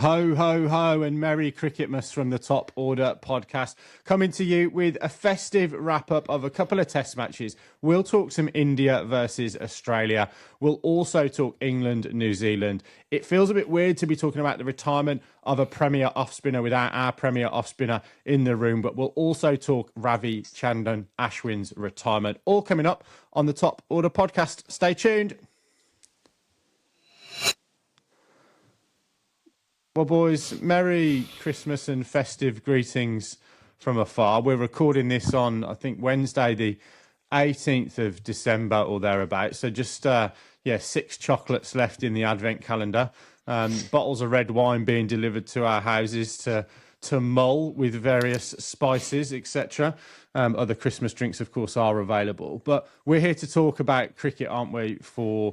Ho, ho, ho, and Merry Cricketmas from the Top Order podcast. Coming to you with a festive wrap-up of a couple of test matches. We'll talk some India versus Australia. We'll also talk England, New Zealand. It feels a bit weird to be talking about the retirement of a premier off-spinner without our premier off-spinner in the room, but we'll also talk Ravichandran Ashwin's retirement. All coming up on the Top Order podcast. Stay tuned. Well, boys, Merry Christmas and festive greetings from afar. We're recording this on, I think, Wednesday, the 18th of December or thereabouts. So just, 6 chocolates left in the Advent calendar. Bottles of red wine being delivered to our houses to mull with various spices, etc. Other Christmas drinks, of course, are available. But we're here to talk about cricket, aren't we, for...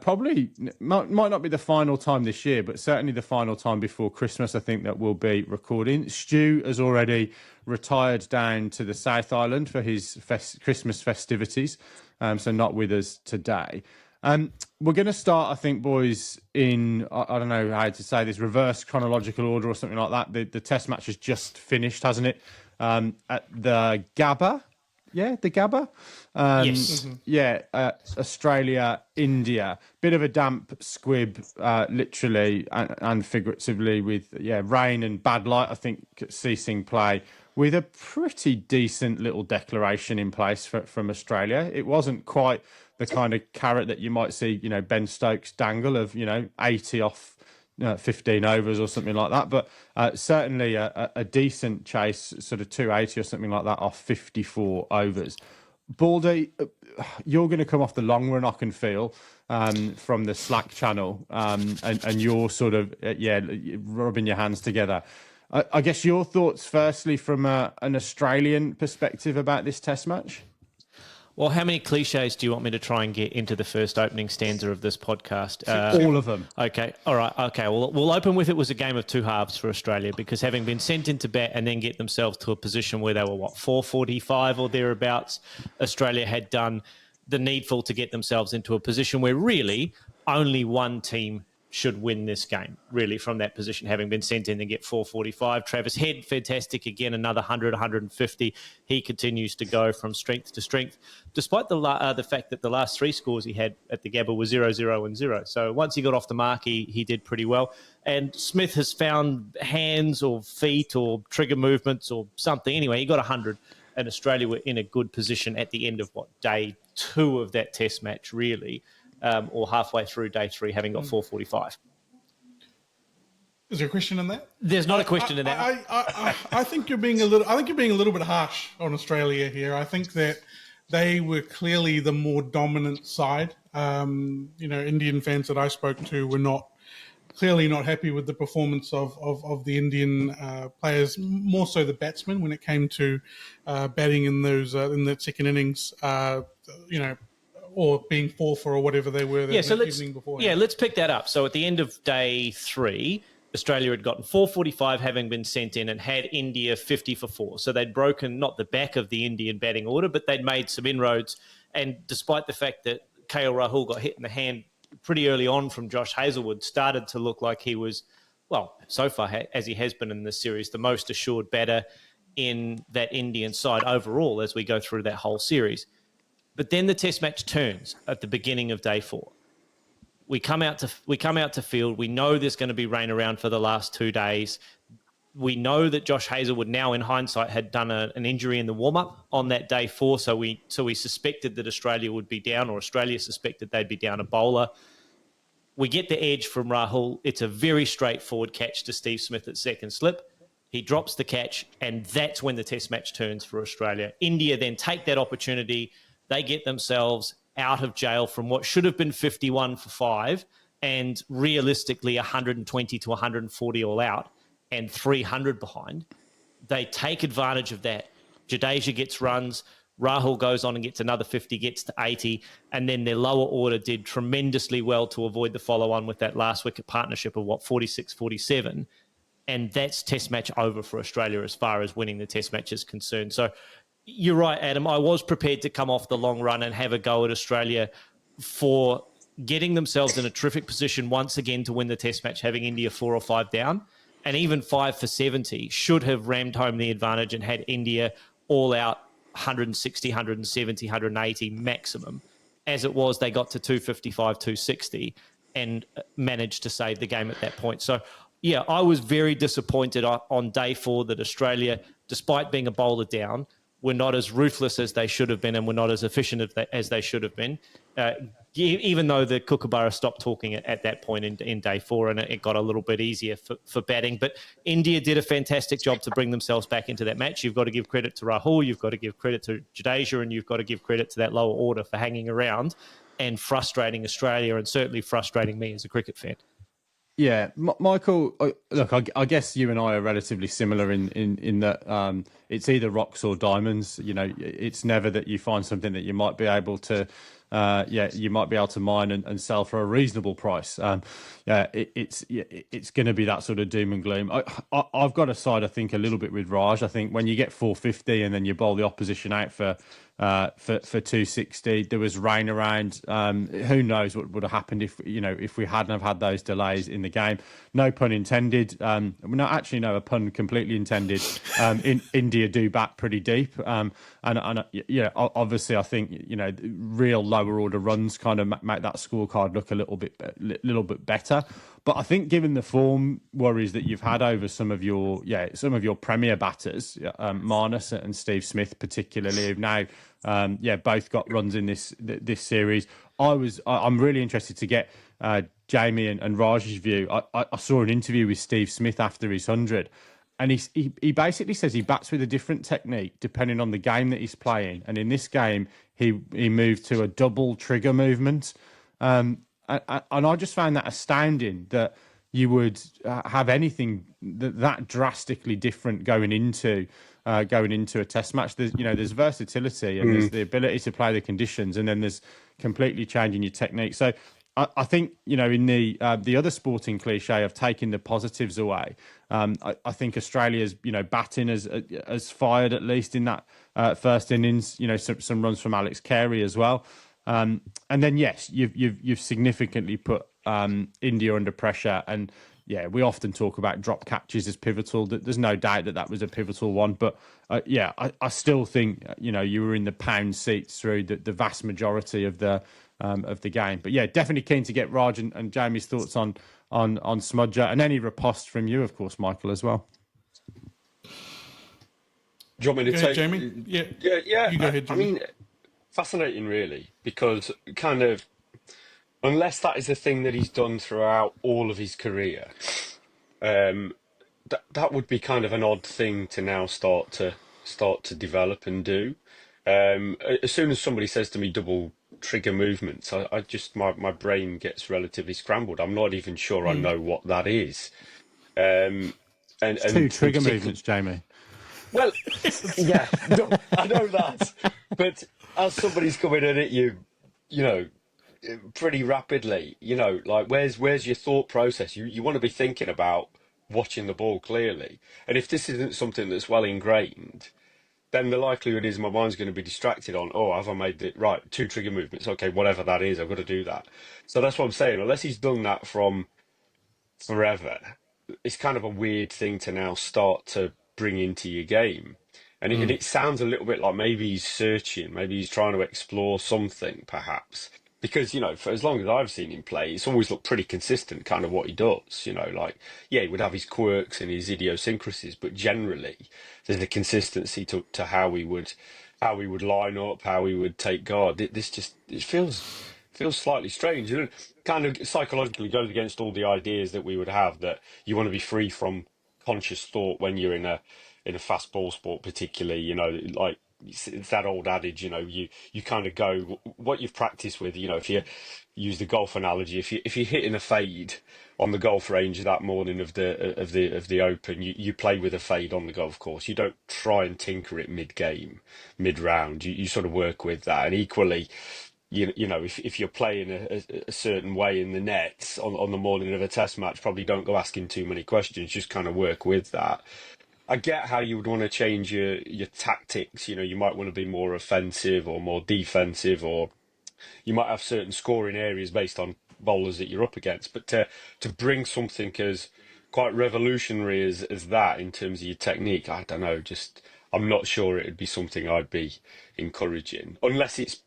probably might not be the final time this year, but certainly the final time before Christmas, I think, that we'll be recording. Stu has already retired down to the South Island for his Christmas festivities, so not with us today. We're going to start, I think, boys, in, I don't know how to say this, reverse chronological order or something like that. The test match has just finished, hasn't it? At the Gabba. Yeah, the Gabba. Yes. Yeah, Australia, India. Bit of a damp squib, literally and figuratively, with rain and bad light, I think, ceasing play, with a pretty decent little declaration in place from Australia. It wasn't quite the kind of carrot that you might see, Ben Stokes dangle of, 80 off 15 overs or something like that, but certainly a decent chase, sort of 280 or something like that off 54 overs. Baldy, you're going to come off the long run, I can feel, from the Slack channel, and you're sort of, rubbing your hands together. I guess your thoughts, firstly, from an Australian perspective about this test match? Well, how many cliches do you want me to try and get into the first opening stanza of this podcast? All of them. Okay. All right. Okay. Well, we'll open with it was a game of two halves for Australia, because having been sent into bat and then get themselves to a position where they were, 445 or thereabouts, Australia had done the needful to get themselves into a position where really only one team should win this game, really, from that position, having been sent in and get 445. Travis Head, fantastic again, another 100, 150. He continues to go from strength to strength, despite the fact that the last three scores he had at the Gabba were 0, 0 and 0. So once he got off the mark, he did pretty well. And Smith has found hands or feet or trigger movements or something. Anyway, he got 100, and Australia were in a good position at the end of, day 2 of that test match, really. Or halfway through day 3, having got 445. Is there a question in that? There's not a question in that. I think you're being a little bit harsh on Australia here. I think that they were clearly the more dominant side. Indian fans that I spoke to were clearly not happy with the performance of the Indian players, more so the batsmen, when it came to batting in that second innings. Or being 4 for or whatever they were evening before. Yeah, let's pick that up. So at the end of day 3, Australia had gotten 445, having been sent in, and had India 50 for 4. So they'd broken not the back of the Indian batting order, but they'd made some inroads. And despite the fact that KL Rahul got hit in the hand pretty early on from Josh Hazlewood, started to look like he was, so far, as he has been in this series, the most assured batter in that Indian side overall as we go through that whole series. But then the test match turns at the beginning of day 4. We come out to field. We know there's going to be rain around for the last 2 days. We know that Josh Hazlewood, now in hindsight, had done an injury in the warm-up on that day 4, so we suspected that Australia would be down, or Australia suspected they'd be down a bowler. We get the edge from Rahul. It's a very straightforward catch to Steve Smith at second slip. He drops the catch, and that's when the test match turns for Australia. India then take that opportunity. They get themselves out of jail from what should have been 51 for 5 and realistically 120 to 140 all out and 300 behind. They take advantage of that. Jadeja gets runs. Rahul goes on and gets another 50, gets to 80. And then their lower order did tremendously well to avoid the follow-on with that last wicket partnership of 46, 47. And that's test match over for Australia as far as winning the test match is concerned. So you're right, Adam. I was prepared to come off the long run and have a go at Australia for getting themselves in a terrific position once again to win the Test match, having India 4 or 5 down, and even 5 for 70 should have rammed home the advantage and had India all out 160, 170, 180 maximum. As it was, they got to 255, 260 and managed to save the game at that point. So, yeah, I was very disappointed on day 4 that Australia, despite being a bowler down, were not as ruthless as they should have been and were not as efficient as they should have been, even though the Kookaburra stopped talking at that point in day 4 and it got a little bit easier for batting. But India did a fantastic job to bring themselves back into that match. You've got to give credit to Rahul, you've got to give credit to Jadeja, and you've got to give credit to that lower order for hanging around and frustrating Australia and certainly frustrating me as a cricket fan. Yeah, Michael, look, I guess you and I are relatively similar in that it's either rocks or diamonds. You know, it's never that you find something that you might be able to, you might be able to mine and sell for a reasonable price. It's going to be that sort of doom and gloom. I've got to side, I think, a little bit with Raj. I think when you get 450 and then you bowl the opposition out for 260, there was rain around. Who knows what would have happened if we hadn't have had those delays in the game. No pun intended. No, a pun completely intended. In India do bat pretty deep, and obviously I think real lower order runs kind of make that scorecard look a little bit better. But I think given the form worries that you've had over some of your premier batters, Marnus and Steve Smith particularly, have now both got runs in this series. I'm really interested to get Jamie and Raj's view. I saw an interview with Steve Smith after his 100, and he basically says he bats with a different technique depending on the game that he's playing. And in this game, he moved to a double trigger movement. And I just found that astounding that you would have anything that drastically different going into a Test match. There's versatility and there's the ability to play the conditions, and then there's completely changing your technique. So I think in the other sporting cliche of taking the positives away, I think Australia's batting has fired at least in that first innings. Some runs from Alex Carey as well. And then yes, you've significantly put India under pressure, and we often talk about drop catches as pivotal. There's no doubt that was a pivotal one, but I still think you were in the pound seats through the vast majority of the game. But definitely keen to get Raj and Jamie's thoughts on Smudger, and any riposte from you, of course, Michael, as well. Do you want me to take Jamie? Yeah. You go ahead, Jamie. I mean, fascinating, really, because kind of, unless that is the thing that he's done throughout all of his career, that would be kind of an odd thing to now start to develop and do. As soon as somebody says to me double trigger movements, I just my brain gets relatively scrambled. I'm not even sure I know what that is. And two trigger movements, Jamie. Well, yeah, I know that, but as somebody's coming in at you, pretty rapidly, like where's your thought process? You want to be thinking about watching the ball clearly, and if this isn't something that's well ingrained, then the likelihood is my mind's going to be distracted on, have I made it right? 2 trigger movements, okay, whatever that is, I've got to do that. So that's what I'm saying. Unless he's done that from forever, it's kind of a weird thing to now start to bring into your game. And it sounds a little bit like maybe he's searching, maybe he's trying to explore something, perhaps. Because, for as long as I've seen him play, it's always looked pretty consistent, kind of what he does. He would have his quirks and his idiosyncrasies, but generally there's a consistency to how he would line up, how he would take guard. It feels slightly strange. It kind of psychologically goes against all the ideas that we would have, that you want to be free from conscious thought when you're in a fast ball sport, particularly. Like it's that old adage, you kind of go what you've practiced with. If you use the golf analogy, if you're hitting a fade on the golf range that morning of the Open, you play with a fade on the golf course. You don't try and tinker it mid-game, mid-round. You sort of work with that. And equally, if you're playing a certain way in the nets on the morning of a Test match, probably don't go asking too many questions. Just kind of work with that. I get how you would want to change your tactics. You might want to be more offensive or more defensive, or you might have certain scoring areas based on bowlers that you're up against, but to bring something as quite revolutionary as that in terms of your technique, I don't know, just I'm not sure it'd be something I'd be encouraging unless it's,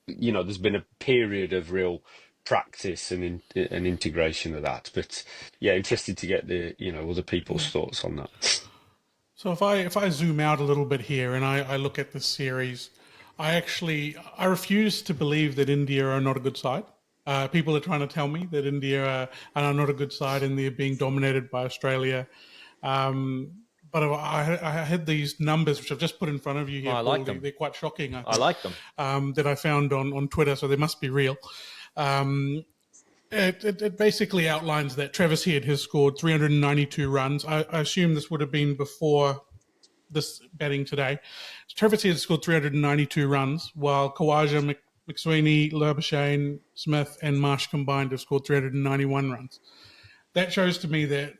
there's been a period of real practice and integration of that. But yeah, interested to get the other people's thoughts on that. So if I zoom out a little bit here and I look at this series, I refuse to believe that India are not a good side. People are trying to tell me that India are not a good side and they're being dominated by Australia. But I had these numbers which I've just put in front of you here. I like them. They're quite shocking. I like them. That I found on Twitter, so they must be real. It basically outlines that Travis Head has scored 392 runs. I assume this would have been before this batting today. Travis Head scored 392 runs, while Khawaja, McSweeney, Labuschagne, Smith, and Marsh combined have scored 391 runs. That shows to me that,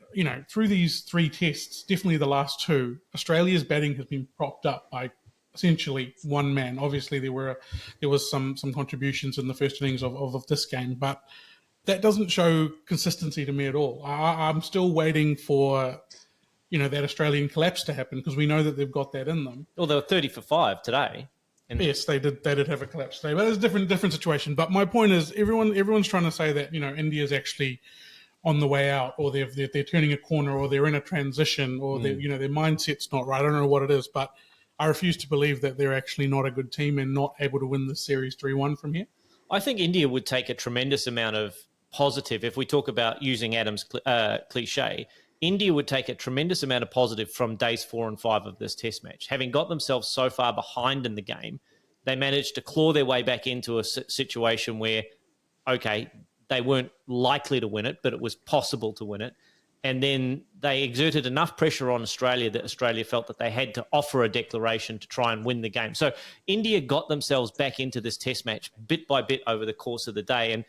through these three tests, definitely the last two, Australia's batting has been propped up by essentially one man. Obviously, there was some contributions in the first innings of this game, but that doesn't show consistency to me at all. I'm still waiting for, that Australian collapse to happen because we know that they've got that in them. Well, they were 30 for 5 today. Yes, they did have a collapse today, but it's a different situation. But my point is, everyone's trying to say that India's actually on the way out, or they're turning a corner, or they're in a transition, or their mindset's not right. I don't know what it is, but I refuse to believe that they're actually not a good team and not able to win this series 3-1 from here. I think India would take a tremendous amount of positive, if we talk about using Adam's cliche. India would take a tremendous amount of positive from days 4 and 5 of this test match. Having got themselves so far behind in the game, they managed to claw their way back into a situation where, okay, they weren't likely to win it, but it was possible to win it. And then they exerted enough pressure on Australia that Australia felt that they had to offer a declaration to try and win the game. So India got themselves back into this test match bit by bit over the course of the day. And,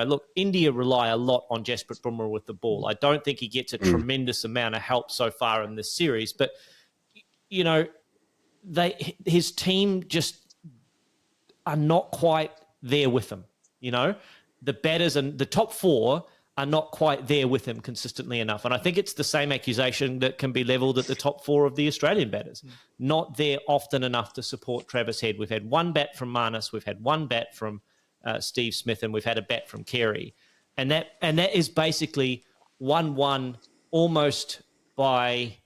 look, India rely a lot on Jasprit Bumrah with the ball. I don't think he gets a tremendous amount of help so far in this series. But, his team just are not quite there with him, The batters and the top 4 are not quite there with him consistently enough. And I think it's the same accusation that can be levelled at the top 4 of the Australian batters. Not there often enough to support Travis Head. We've had one bat from Marnus, we've had one bat from Steve Smith, and we've had a bat from Carey. And that is basically 1-1 almost by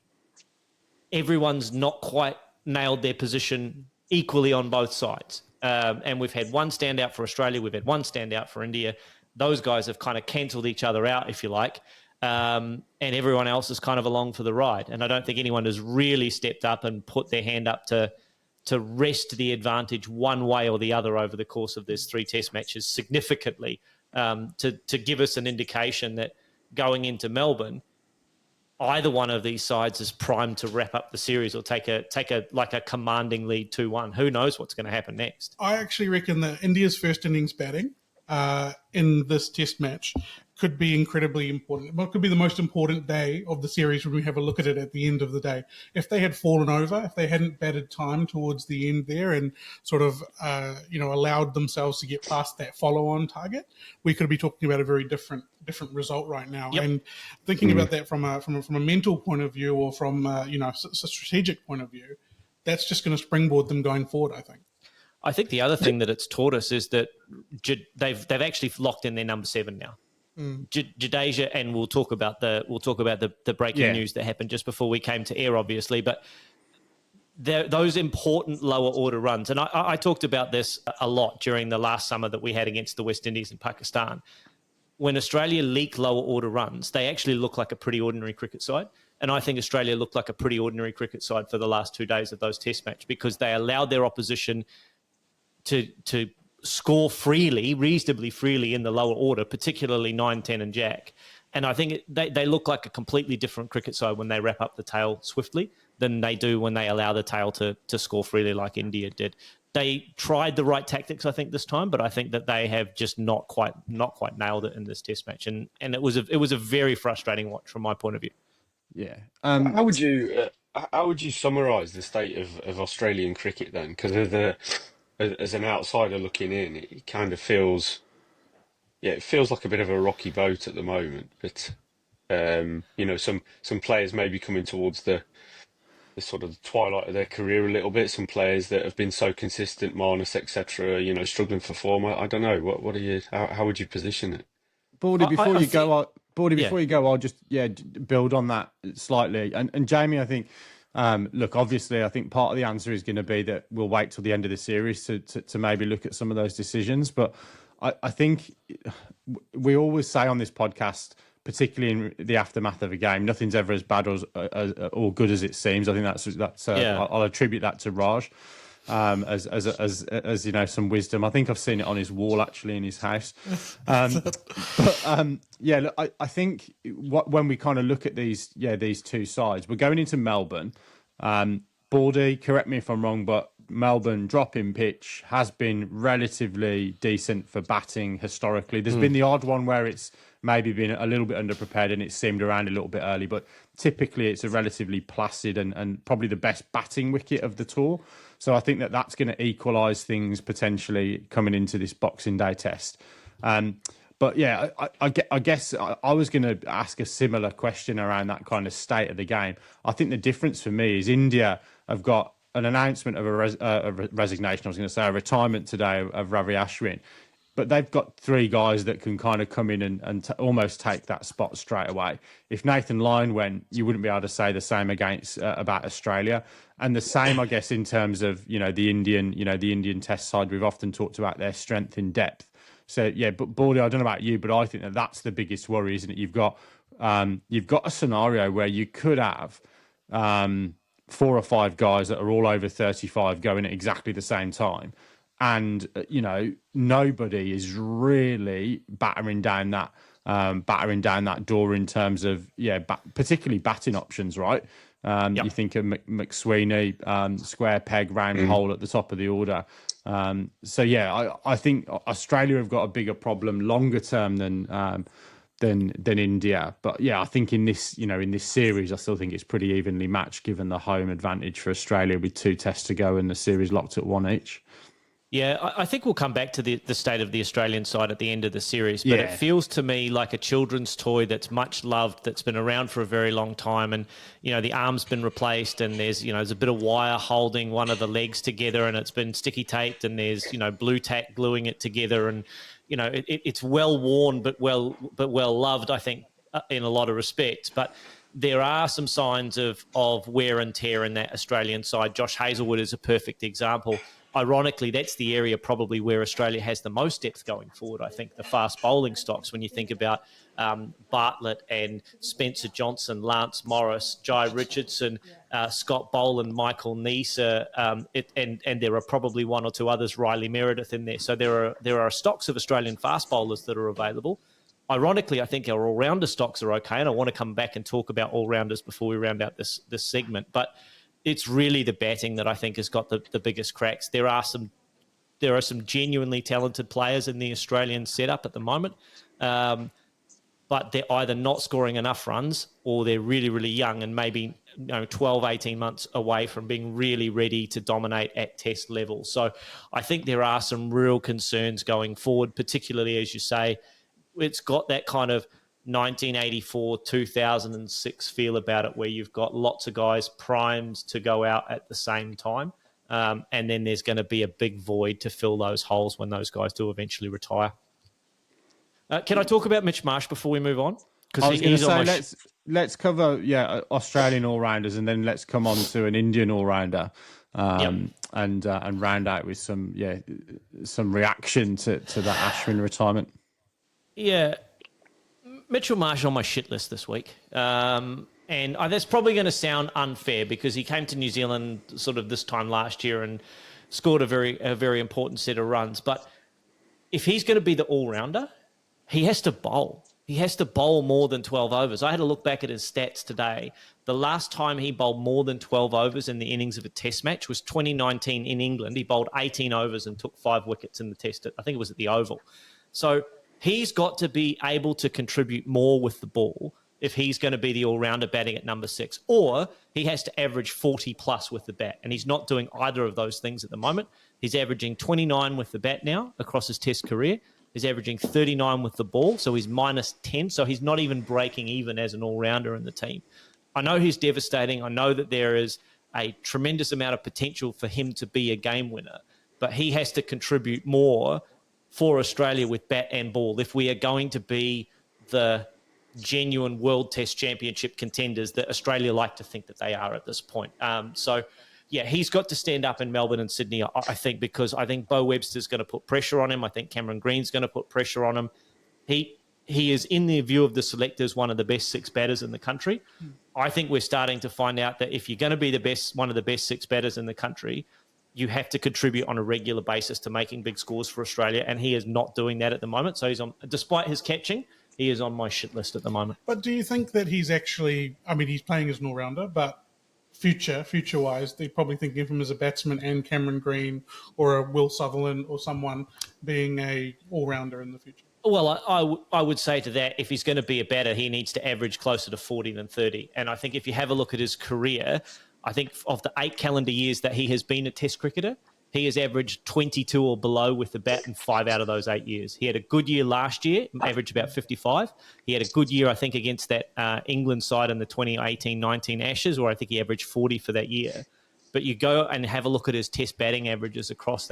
everyone's not quite nailed their position equally on both sides. And we've had one standout for Australia, we've had one standout for India. Those guys have kind of cancelled each other out, if you like, and everyone else is kind of along for the ride. And I don't think anyone has really stepped up and put their hand up to wrest the advantage one way or the other over the course of this 3 test matches significantly, to give us an indication that going into Melbourne, either one of these sides is primed to wrap up the series or take a commanding lead 2-1. Who knows what's going to happen next? I actually reckon that India's first innings batting in this test match could be incredibly important. It could be the most important day of the series when we have a look at it at the end of the day. If they had fallen over, if they hadn't batted time towards the end there and sort of, allowed themselves to get past that follow-on target, we could be talking about a very different result right now. Yep. And thinking about that from a mental point of view or from, a strategic point of view, that's just going to springboard them going forward, I think. I think the other thing that it's taught us is that they've actually locked in their number 7 now. Jadeja, and we'll talk about the breaking news that happened just before we came to air, obviously, but those important lower order runs, and I talked about this a lot during the last summer that we had against the West Indies and Pakistan. When Australia leak lower order runs, they actually look like a pretty ordinary cricket side. And I think Australia looked like a pretty ordinary cricket side for the last 2 days of those test matches because they allowed their opposition to score freely, reasonably freely in the lower order, particularly 9, 10 and Jack. And I think they look like a completely different cricket side when they wrap up the tail swiftly than they do when they allow the tail to score freely like India did. They tried the right tactics, I think, this time, but I think that they have just not quite nailed it in this test match. And it was a very frustrating watch from my point of view. Yeah. How would you summarise the state of Australian cricket then? Because of as an outsider looking in, it kind of feels, yeah, it feels like a bit of a rocky boat at the moment. But some players may be coming towards the sort of twilight of their career a little bit. Some players that have been so consistent, Marnus, etc., struggling for form. I don't know. What are you? How would you position it? Baldy, before you go, Yeah. I'll just build on that slightly. And Jamie, I think, look, obviously, I think part of the answer is going to be that we'll wait till the end of the series to maybe look at some of those decisions. But I think we always say on this podcast, particularly in the aftermath of a game, nothing's ever as bad or good as it seems. I think that's I'll attribute that to Raj. As some wisdom. I think I've seen it on his wall actually in his house. Look, I think when we kind of look at these two sides, we're going into Melbourne. Baldy, correct me if I'm wrong, but Melbourne drop-in pitch has been relatively decent for batting historically. There's been the odd one where it's maybe been a little bit underprepared and it seemed around a little bit early, but typically it's a relatively placid and probably the best batting wicket of the tour. So I think that's going to equalise things potentially coming into this Boxing Day test. But yeah, I guess I was going to ask a similar question around that kind of state of the game. I think the difference for me is India have got an announcement of a resignation. I was going to say a retirement today of Ravi Ashwin. But they've got three guys that can kind of come in and almost take that spot straight away. If Nathan Lyon went, you wouldn't be able to say the same about Australia. And the same, I guess, in terms of the Indian Test side. We've often talked about their strength in depth. So yeah, but Baldy, I don't know about you, but I think that's the biggest worry, isn't it? You've got a scenario where you could have 4 or 5 guys that are all over 35 going at exactly the same time. And, nobody is really battering down that door in terms of, particularly batting options, right? Yep. You think of McSweeney, square peg, round hole at the top of the order. I think Australia have got a bigger problem longer term than India. But yeah, I think in this series, I still think it's pretty evenly matched given the home advantage for Australia with 2 tests to go and the series locked at 1 each. Yeah, I think we'll come back to the state of the Australian side at the end of the series, but it feels to me like a children's toy that's much loved, that's been around for a very long time, and the arm's been replaced, and there's a bit of wire holding one of the legs together, and it's been sticky taped, and there's blue tack gluing it together, and it's well worn but well loved, I think, in a lot of respects, but there are some signs of wear and tear in that Australian side. Josh Hazlewood is a perfect example. Ironically, that's the area probably where Australia has the most depth going forward. I think the fast bowling stocks, when you think about Bartlett and Spencer Johnson, Lance Morris, Jai Richardson, Scott Boland, Michael Neser, and there are probably 1 or 2 others, Riley Meredith in there. So there are stocks of Australian fast bowlers that are available. Ironically, I think our all-rounder stocks are okay, and I want to come back and talk about all-rounders before we round out this segment. But it's really the batting that I think has got the biggest cracks. There are some genuinely talented players in the Australian setup at the moment, but they're either not scoring enough runs or they're really, really young and maybe 12, 18 months away from being really ready to dominate at test level. So I think there are some real concerns going forward, particularly, as you say, it's got that kind of 1984, 2006 feel about it, where you've got lots of guys primed to go out at the same time. And then there's going to be a big void to fill those holes when those guys do eventually retire. Can I talk about Mitch Marsh before we move on? I was going to say, let's cover Australian all-rounders, and then let's come on to an Indian all-rounder and round out with some reaction to that Ashwin retirement. Yeah. Mitchell Marsh on my shit list this week. And that's probably going to sound unfair because he came to New Zealand sort of this time last year and scored a very important set of runs. But if he's going to be the all-rounder, he has to bowl. He has to bowl more than 12 overs. I had to look back at his stats today. The last time he bowled more than 12 overs in the innings of a test match was 2019 in England. He bowled 18 overs and took 5 wickets in the test. I think it was at the Oval. So he's got to be able to contribute more with the ball if he's going to be the all-rounder batting at number 6, or he has to average 40 plus with the bat, and he's not doing either of those things at the moment. He's averaging 29 with the bat now across his Test career. He's averaging 39 with the ball, so he's minus 10. So he's not even breaking even as an all-rounder in the team. I know he's devastating. I know that there is a tremendous amount of potential for him to be a game winner, but he has to contribute more for Australia with bat and ball if we are going to be the genuine World Test Championship contenders that Australia like to think that they are at this point. Yeah, he's got to stand up in Melbourne and Sydney, I think, because I think Bo Webster's going to put pressure on him. I think Cameron Green's going to put pressure on him. He is, in the view of the selectors, one of the best six batters in the country. I think we're starting to find out that if you're going to be one of the best six batters in the country, you have to contribute on a regular basis to making big scores for Australia, and he is not doing that at the moment. So despite his catching, he is on my shit list at the moment. But do you think that he's actually, he's playing as an all-rounder, but future-wise, they're probably thinking of him as a batsman and Cameron Green or a Will Sutherland or someone being a all-rounder in the future? Well, I would say to that, if he's going to be a batter, he needs to average closer to 40 than 30. And I think if you have a look at his career, I think of the 8 calendar years that he has been a Test cricketer, he has averaged 22 or below with the bat in 5 out of those 8 years. He had a good year last year, averaged about 55. He had a good year, I think, against that England side in the 2018-19 Ashes, where I think he averaged 40 for that year. But you go and have a look at his Test batting averages across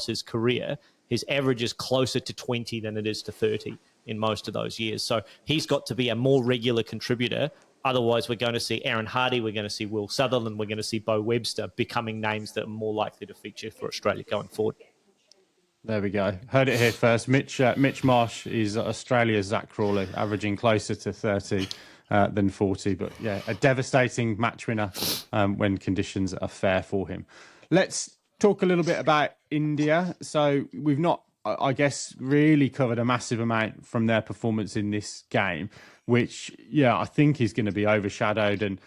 his career, his average is closer to 20 than it is to 30 in most of those years. So he's got to be a more regular contributor. Otherwise, we're going to see Aaron Hardy, we're going to see Will Sutherland, we're going to see Bo Webster becoming names that are more likely to feature for Australia going forward. There we go. Heard it here first. Mitch Marsh is Australia's Zach Crawley, averaging closer to 30 than 40. But yeah, a devastating match winner when conditions are fair for him. Let's talk a little bit about India. So we've not, I guess, really covered a massive amount from their performance in this game, which, yeah, I think is going to be overshadowed. And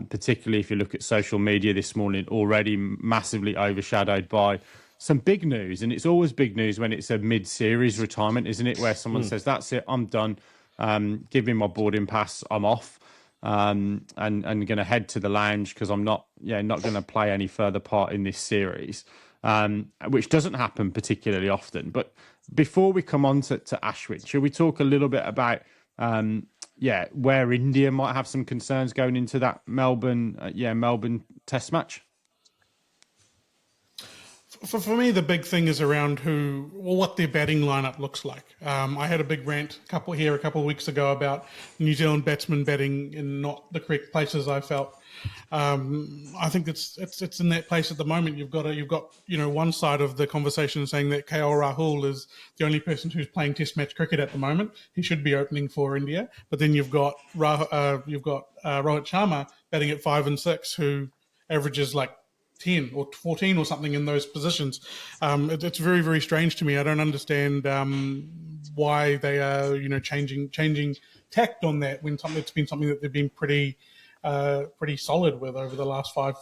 particularly if you look at social media this morning, already massively overshadowed by some big news. And it's always big news when it's a mid-series retirement, isn't it? Where someone says, that's it, I'm done. Give me my boarding pass, I'm off. And going to head to the lounge because I'm not going to play any further part in this series, which doesn't happen particularly often. But before we come on to Ashwin, should we talk a little bit about where India might have some concerns going into that Melbourne Test match? For me, the big thing is around what their batting lineup looks like. I had a big rant a couple of weeks ago about New Zealand batsmen batting in not the correct places. I felt. I think it's in that place at the moment. You've got one side of the conversation saying that KL Rahul is the only person who's playing Test match cricket at the moment. He should be opening for India, but then you've got Rohit Sharma batting at 5 and 6, who averages like 10 or 14 or something in those positions. It's very, very strange to me. I don't understand why they are, changing tact on that when it's been something that they've been pretty solid with over the last 5-8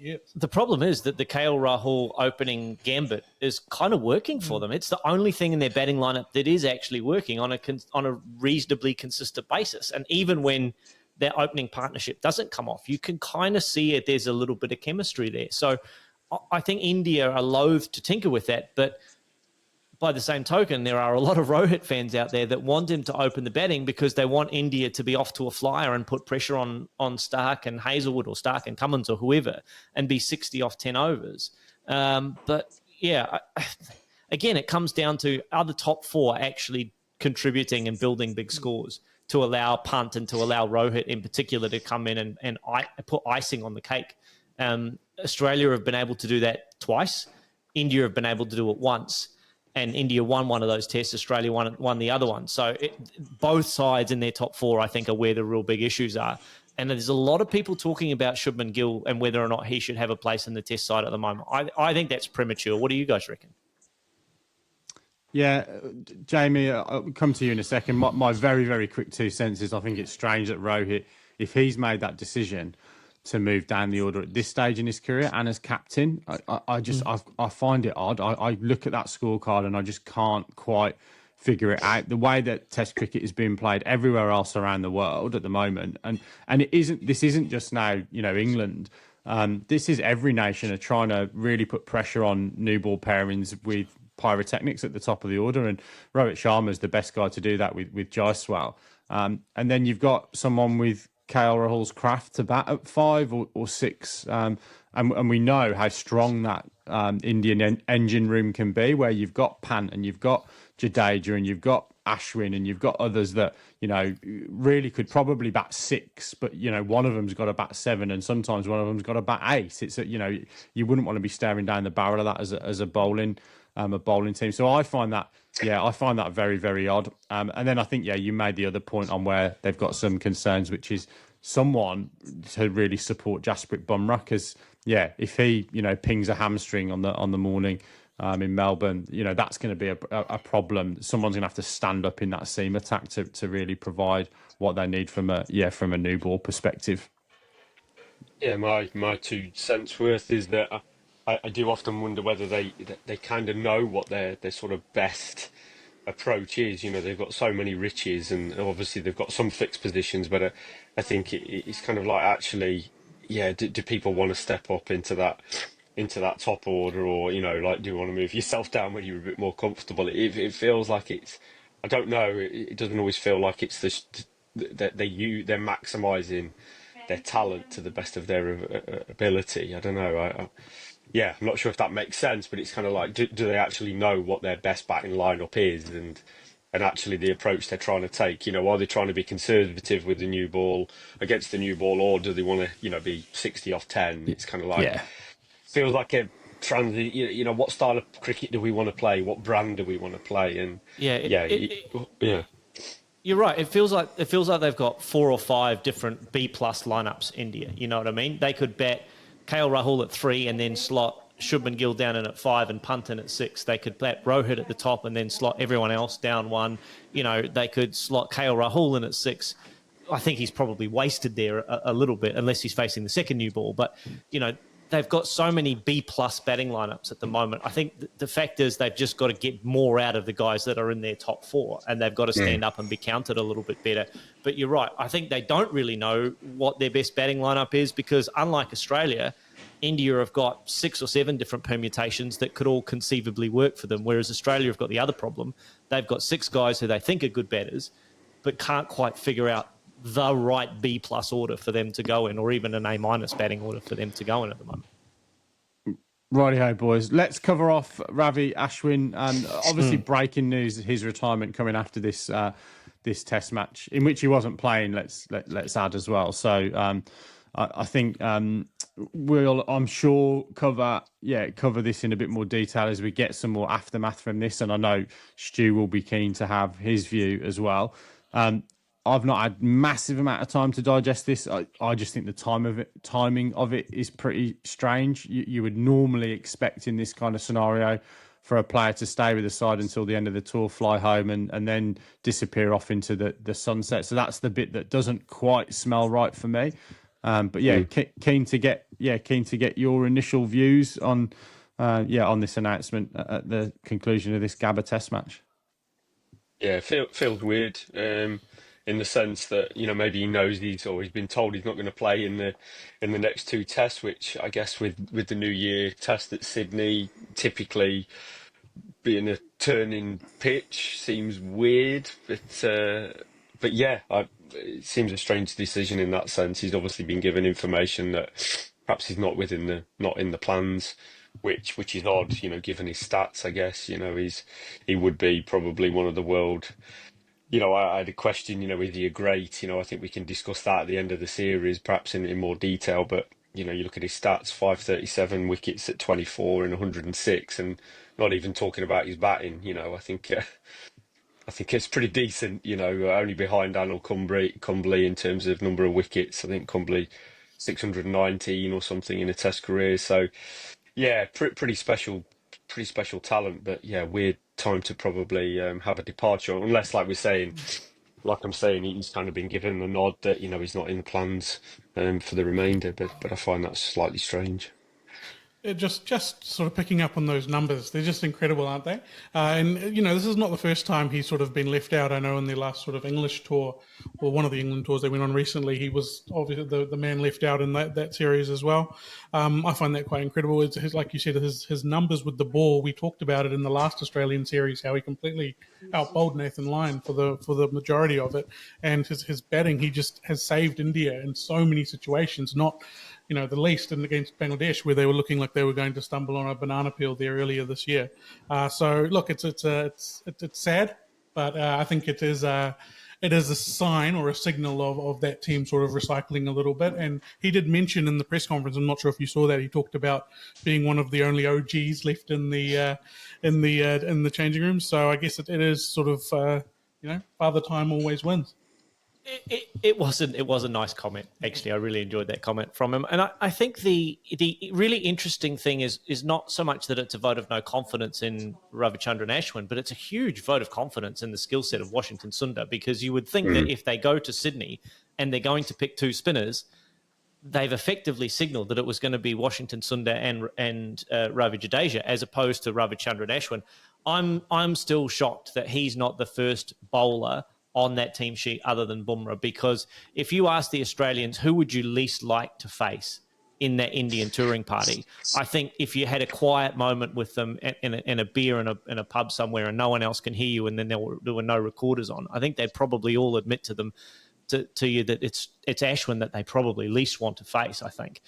years. The problem is that the KL Rahul opening gambit is kind of working for them. It's the only thing in their batting lineup that is actually working on a reasonably consistent basis. And even when their opening partnership doesn't come off, you can kind of see it. There's a little bit of chemistry there. So I think India are loath to tinker with that. But by the same token, there are a lot of Rohit fans out there that want him to open the batting because they want India to be off to a flyer and put pressure on Stark and Hazelwood or Stark and Cummins or whoever and be 60 off 10 overs. But yeah, again, it comes down to, are the top 4 actually contributing and building big scores to allow Punt and to allow Rohit in particular to come in and put icing on the cake. Australia have been able to do that twice. India have been able to do it once. And India won one of those tests. Australia won the other one. So both sides in their top 4, I think, are where the real big issues are. And there's a lot of people talking about Shubman Gill and whether or not he should have a place in the test side at the moment. I think that's premature. What do you guys reckon? Yeah, Jamie, I'll come to you in a second. My very, very quick 2 cents is I think it's strange that Rohit, if he's made that decision to move down the order at this stage in his career and as captain, I find it odd. I look at that scorecard and I just can't quite figure it out. The way that Test cricket is being played everywhere else around the world at the moment, and this isn't just now, England. This is every nation are trying to really put pressure on new ball pairings with pyrotechnics at the top of the order, and Rohit Sharma's the best guy to do that with Jaiswal. And then you've got someone with KL Rahul's craft to bat at 5 or 6. And we know how strong that Indian engine room can be, where you've got Pant and you've got Jadeja and you've got Ashwin and you've got others that, really could probably bat 6, but, one of them's got to bat 7 and sometimes one of them's got to bat 8. It's, you wouldn't want to be staring down the barrel of that as a bowling team. So I find that very, very odd. And then I think, you made the other point on where they've got some concerns, which is someone to really support Jasprit Bumrah, because if he pings a hamstring on the morning in Melbourne, that's going to be a problem. Someone's going to have to stand up in that seam attack to really provide what they need from a new ball perspective. Yeah, my 2 cents worth is that I do often wonder whether they kind of know what their sort of best approach is. They've got so many riches, and obviously they've got some fixed positions, but I think it's kind of like, actually, do people want to step up into that top order, or do you want to move yourself down when you're a bit more comfortable? It feels like it's, I don't know, it doesn't always feel like it's that they're maximising their talent to the best of their ability. I don't know. I'm not sure if that makes sense, but it's kind of like, do they actually know what their best batting lineup is, and actually the approach they're trying to take? Are they trying to be conservative with the new ball against the new ball, or do they want to, be 60 off 10? It's kind of like, feels like a transit. What style of cricket do we want to play? What brand do we want to play? And you're right. It feels like they've got 4 or 5 different B+ lineups. India, you know what I mean? They could bet KL Rahul at 3 and then slot Shubman Gill down in at 5 and Pant in at 6. They could bet Rohit at the top and then slot everyone else down 1. They could slot KL Rahul in at 6. I think he's probably wasted there a little bit, unless he's facing the second new ball. But, they've got so many B+ batting lineups at the moment. I think the fact is they've just got to get more out of the guys that are in their top 4, and they've got to stand up and be counted a little bit better. But you're right. I think they don't really know what their best batting lineup is, because unlike Australia, India have got 6 or 7 different permutations that could all conceivably work for them, whereas Australia have got the other problem. They've got 6 guys who they think are good batters, but can't quite figure out the right B+ order for them to go in, or even an A- batting order for them to go in at the moment. Righty-ho, boys. Let's cover off Ravi Ashwin. Obviously, breaking news: his retirement coming after this Test match, in which he wasn't playing. Let's add as well. So I think we'll, I'm sure, cover this in a bit more detail as we get some more aftermath from this, and I know Stu will be keen to have his view as well. I've not had massive amount of time to digest this. I just think the timing of it is pretty strange. You would normally expect in this kind of scenario for a player to stay with the side until the end of the tour, fly home, and then disappear off into the sunset. So that's the bit that doesn't quite smell right for me. But keen to get your initial views on this announcement at the conclusion of this Gabba Test match. Yeah, feels weird. In the sense that, maybe he knows he's been told he's not going to play in the next 2 tests, which I guess with the New Year test at Sydney typically being a turning pitch seems weird, but it seems a strange decision in that sense. He's obviously been given information that perhaps he's not in the plans, which is odd, given his stats. I guess he would be probably one of the world. I had a question, is he a great? I think we can discuss that at the end of the series, perhaps in more detail. But, you look at his stats, 537 wickets at 24 and 106, and not even talking about his batting. I think it's pretty decent, only behind Anil Kumble in terms of number of wickets. I think Kumble 619 or something in a Test career. So, yeah, pretty special talent, but weird time to probably have a departure, unless, like I'm saying, he's kind of been given the nod that he's not in the plans for the remainder. But I find that slightly strange. Just sort of picking up on those numbers, they're just incredible, aren't they? And this is not the first time he's sort of been left out. I know in their last sort of English tour, or one of the England tours they went on recently, he was obviously the man left out in that series as well. I find that quite incredible. It's like you said, his numbers with the ball. We talked about it in the last Australian series, how he completely outbowled Nathan Lyon for the majority of it, and his batting, he just has saved India in so many situations. Not the least in against Bangladesh, where they were looking like they were going to stumble on a banana peel there earlier this year. So look, it's sad, but I think it is a sign or a signal of that team sort of recycling a little bit. And he did mention in the press conference, I'm not sure if you saw that, he talked about being one of the only OGs left in the changing room. So I guess it is sort of Father Time always wins. It was a nice comment, actually. I really enjoyed that comment from him. And I think the really interesting thing is not so much that it's a vote of no confidence in Ravichandran Ashwin, but it's a huge vote of confidence in the skill set of Washington Sundar, because you would think that if they go to Sydney and they're going to pick two spinners, they've effectively signalled that it was going to be Washington Sundar and Ravi Jadeja as opposed to Ravichandran Ashwin. I'm still shocked that he's not the first bowler on that team sheet other than Bumrah, because if you ask the Australians who would you least like to face in that Indian touring party, I think if you had a quiet moment with them in a beer in a pub somewhere and no one else can hear you, and then there were no recorders on, I think they'd probably all admit to you that it's Ashwin that they probably least want to face. I think,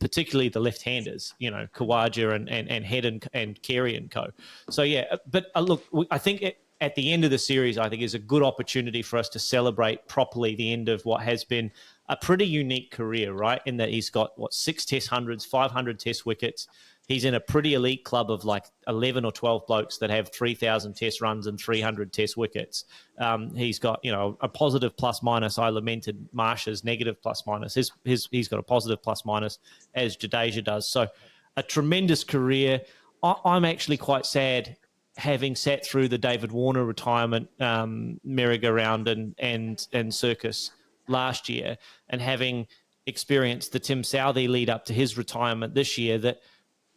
particularly the left-handers, Khawaja and Head and Carey and co. So yeah, but look, I think at the end of the series, I think is a good opportunity for us to celebrate properly the end of what has been a pretty unique career, right? In that he's got, 6 Test hundreds, 500 Test wickets. He's in a pretty elite club of like 11 or 12 blokes that have 3,000 Test runs and 300 Test wickets. He's got, a positive plus minus. I lamented Marsh's negative plus minus. He's got a positive plus minus, as Jadeja does. So a tremendous career. I'm actually quite sad, having sat through the David Warner retirement merry-go-round and circus last year, and having experienced the Tim Southee lead up to his retirement this year, that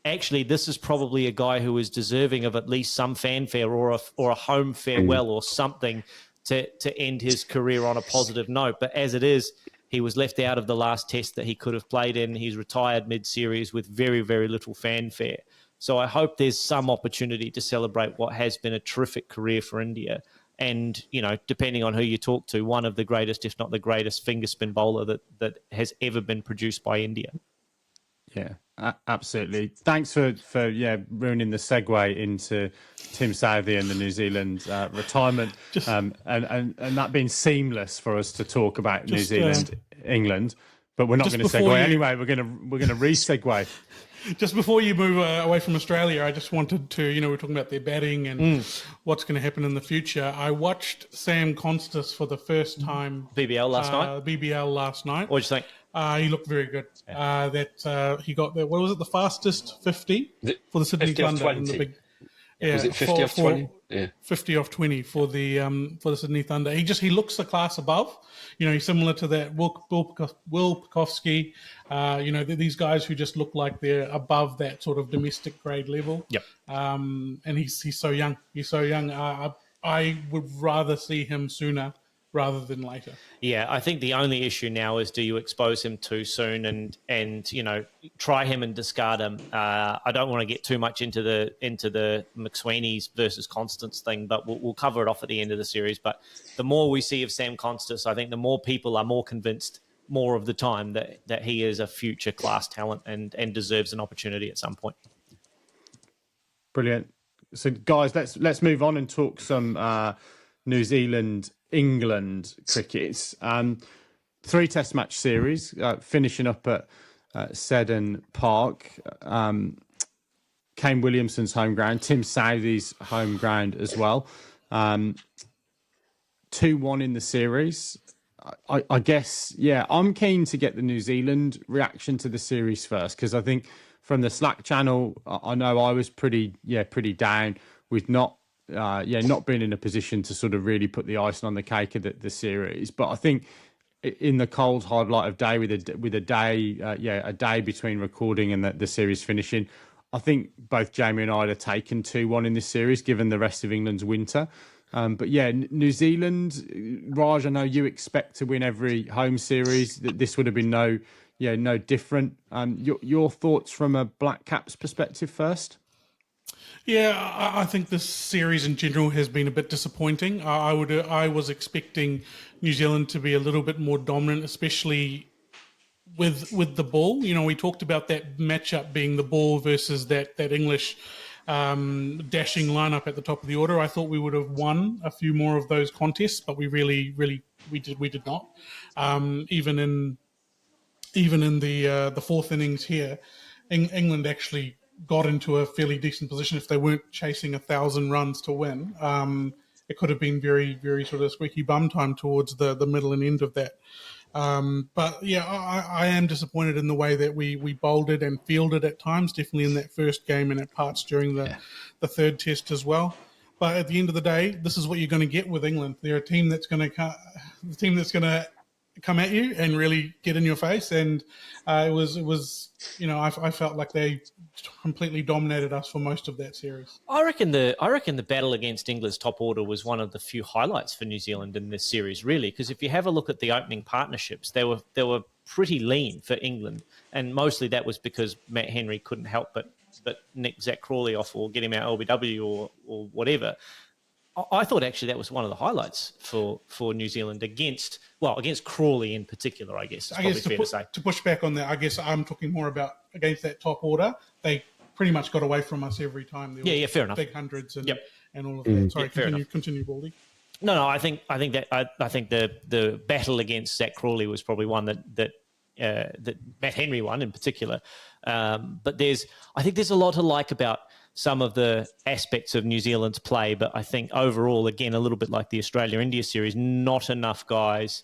actually this is probably a guy who is deserving of at least some fanfare or a home farewell or something to end his career on a positive note. But as it is, he was left out of the last test that he could have played in. He's retired mid-series with very, very little fanfare. So I hope there's some opportunity to celebrate what has been a terrific career for India. And, depending on who you talk to, one of the greatest, if not the greatest, finger spin bowler that has ever been produced by India. Yeah, absolutely. Thanks for ruining the segue into Tim Southee and the New Zealand retirement, and that being seamless for us to talk about New Zealand, England. But we're not going to segue anyway. We're going to re-segue. Just before you move away from Australia, I just wanted to, we're talking about their batting and what's going to happen in the future. I watched Sam Constas for the first time. BBL last night? BBL last night. What did you think? He looked very good. Yeah. He got what was it, the fastest 50 for the Sydney Thunder in the big. Yeah, was it 50 off 20? Yeah, 50 off 20 for the Sydney Thunder. He looks a class above. He's similar to that Will Pukovsky. These guys who just look like they're above that sort of domestic grade level. Yep. And he's so young. He's so young. I would rather see him sooner rather than later. Yeah, I think the only issue now is, do you expose him too soon and try him and discard him? I don't want to get too much into the McSweeney's versus Constance thing, but we'll cover it off at the end of the series. But the more we see of Sam Constas, I think the more people are more convinced more of the time that he is a future class talent and deserves an opportunity at some point. Brilliant. So guys, let's move on and talk some New Zealand England crickets. 3 Test match series finishing up at Seddon Park. Kane Williamson's home ground, Tim Southee's home ground as well. 2-1 in the series. I guess, I'm keen to get the New Zealand reaction to the series first, because I think from the Slack channel, I know I was pretty down with not being in a position to sort of really put the icing on the cake of the series. But I think in the cold hard light of day, with a day between recording and the series finishing. I think both Jamie and I had taken 2-1 in this series, given the rest of England's winter. But yeah, New Zealand, Raj, I know you expect to win every home series. That this would have been no different. Your thoughts from a Black Caps perspective first? Yeah, I think this series in general has been a bit disappointing. I was expecting New Zealand to be a little bit more dominant, especially with the ball. You know, we talked about that matchup being the ball versus that English dashing lineup at the top of the order. I thought we would have won a few more of those contests, but we did not. Even in the fourth innings here, England actually got into a fairly decent position. If they weren't chasing 1,000 runs to win, it could have been very, very sort of squeaky bum time towards the middle and end of that. But yeah, I am disappointed in the way that we bowled it and fielded at times, definitely in that first game and at parts during the third test as well. But at the end of the day, this is what you're going to get with England. They're a team that's going to come at you and really get in your face. And it was I felt like they completely dominated us for most of that series. I reckon the battle against England's top order was one of the few highlights for New Zealand in this series, really, because if you have a look at the opening partnerships, they were pretty lean for England, and mostly that was because Matt Henry couldn't help but nick Zach Crawley off or get him out LBW or whatever. I thought actually that was one of the highlights for New Zealand against Crawley in particular, I guess. To push back on that, I guess I'm talking more about against that top order. They pretty much got away from us every time. Fair enough. Big hundreds and all of that. Sorry, continue, Baldy. No, I think the battle against Zach Crawley was probably one that Matt Henry won in particular. But I think there's a lot to like about some of the aspects of New Zealand's play, but I think overall, again, a little bit like the Australia-India series, not enough guys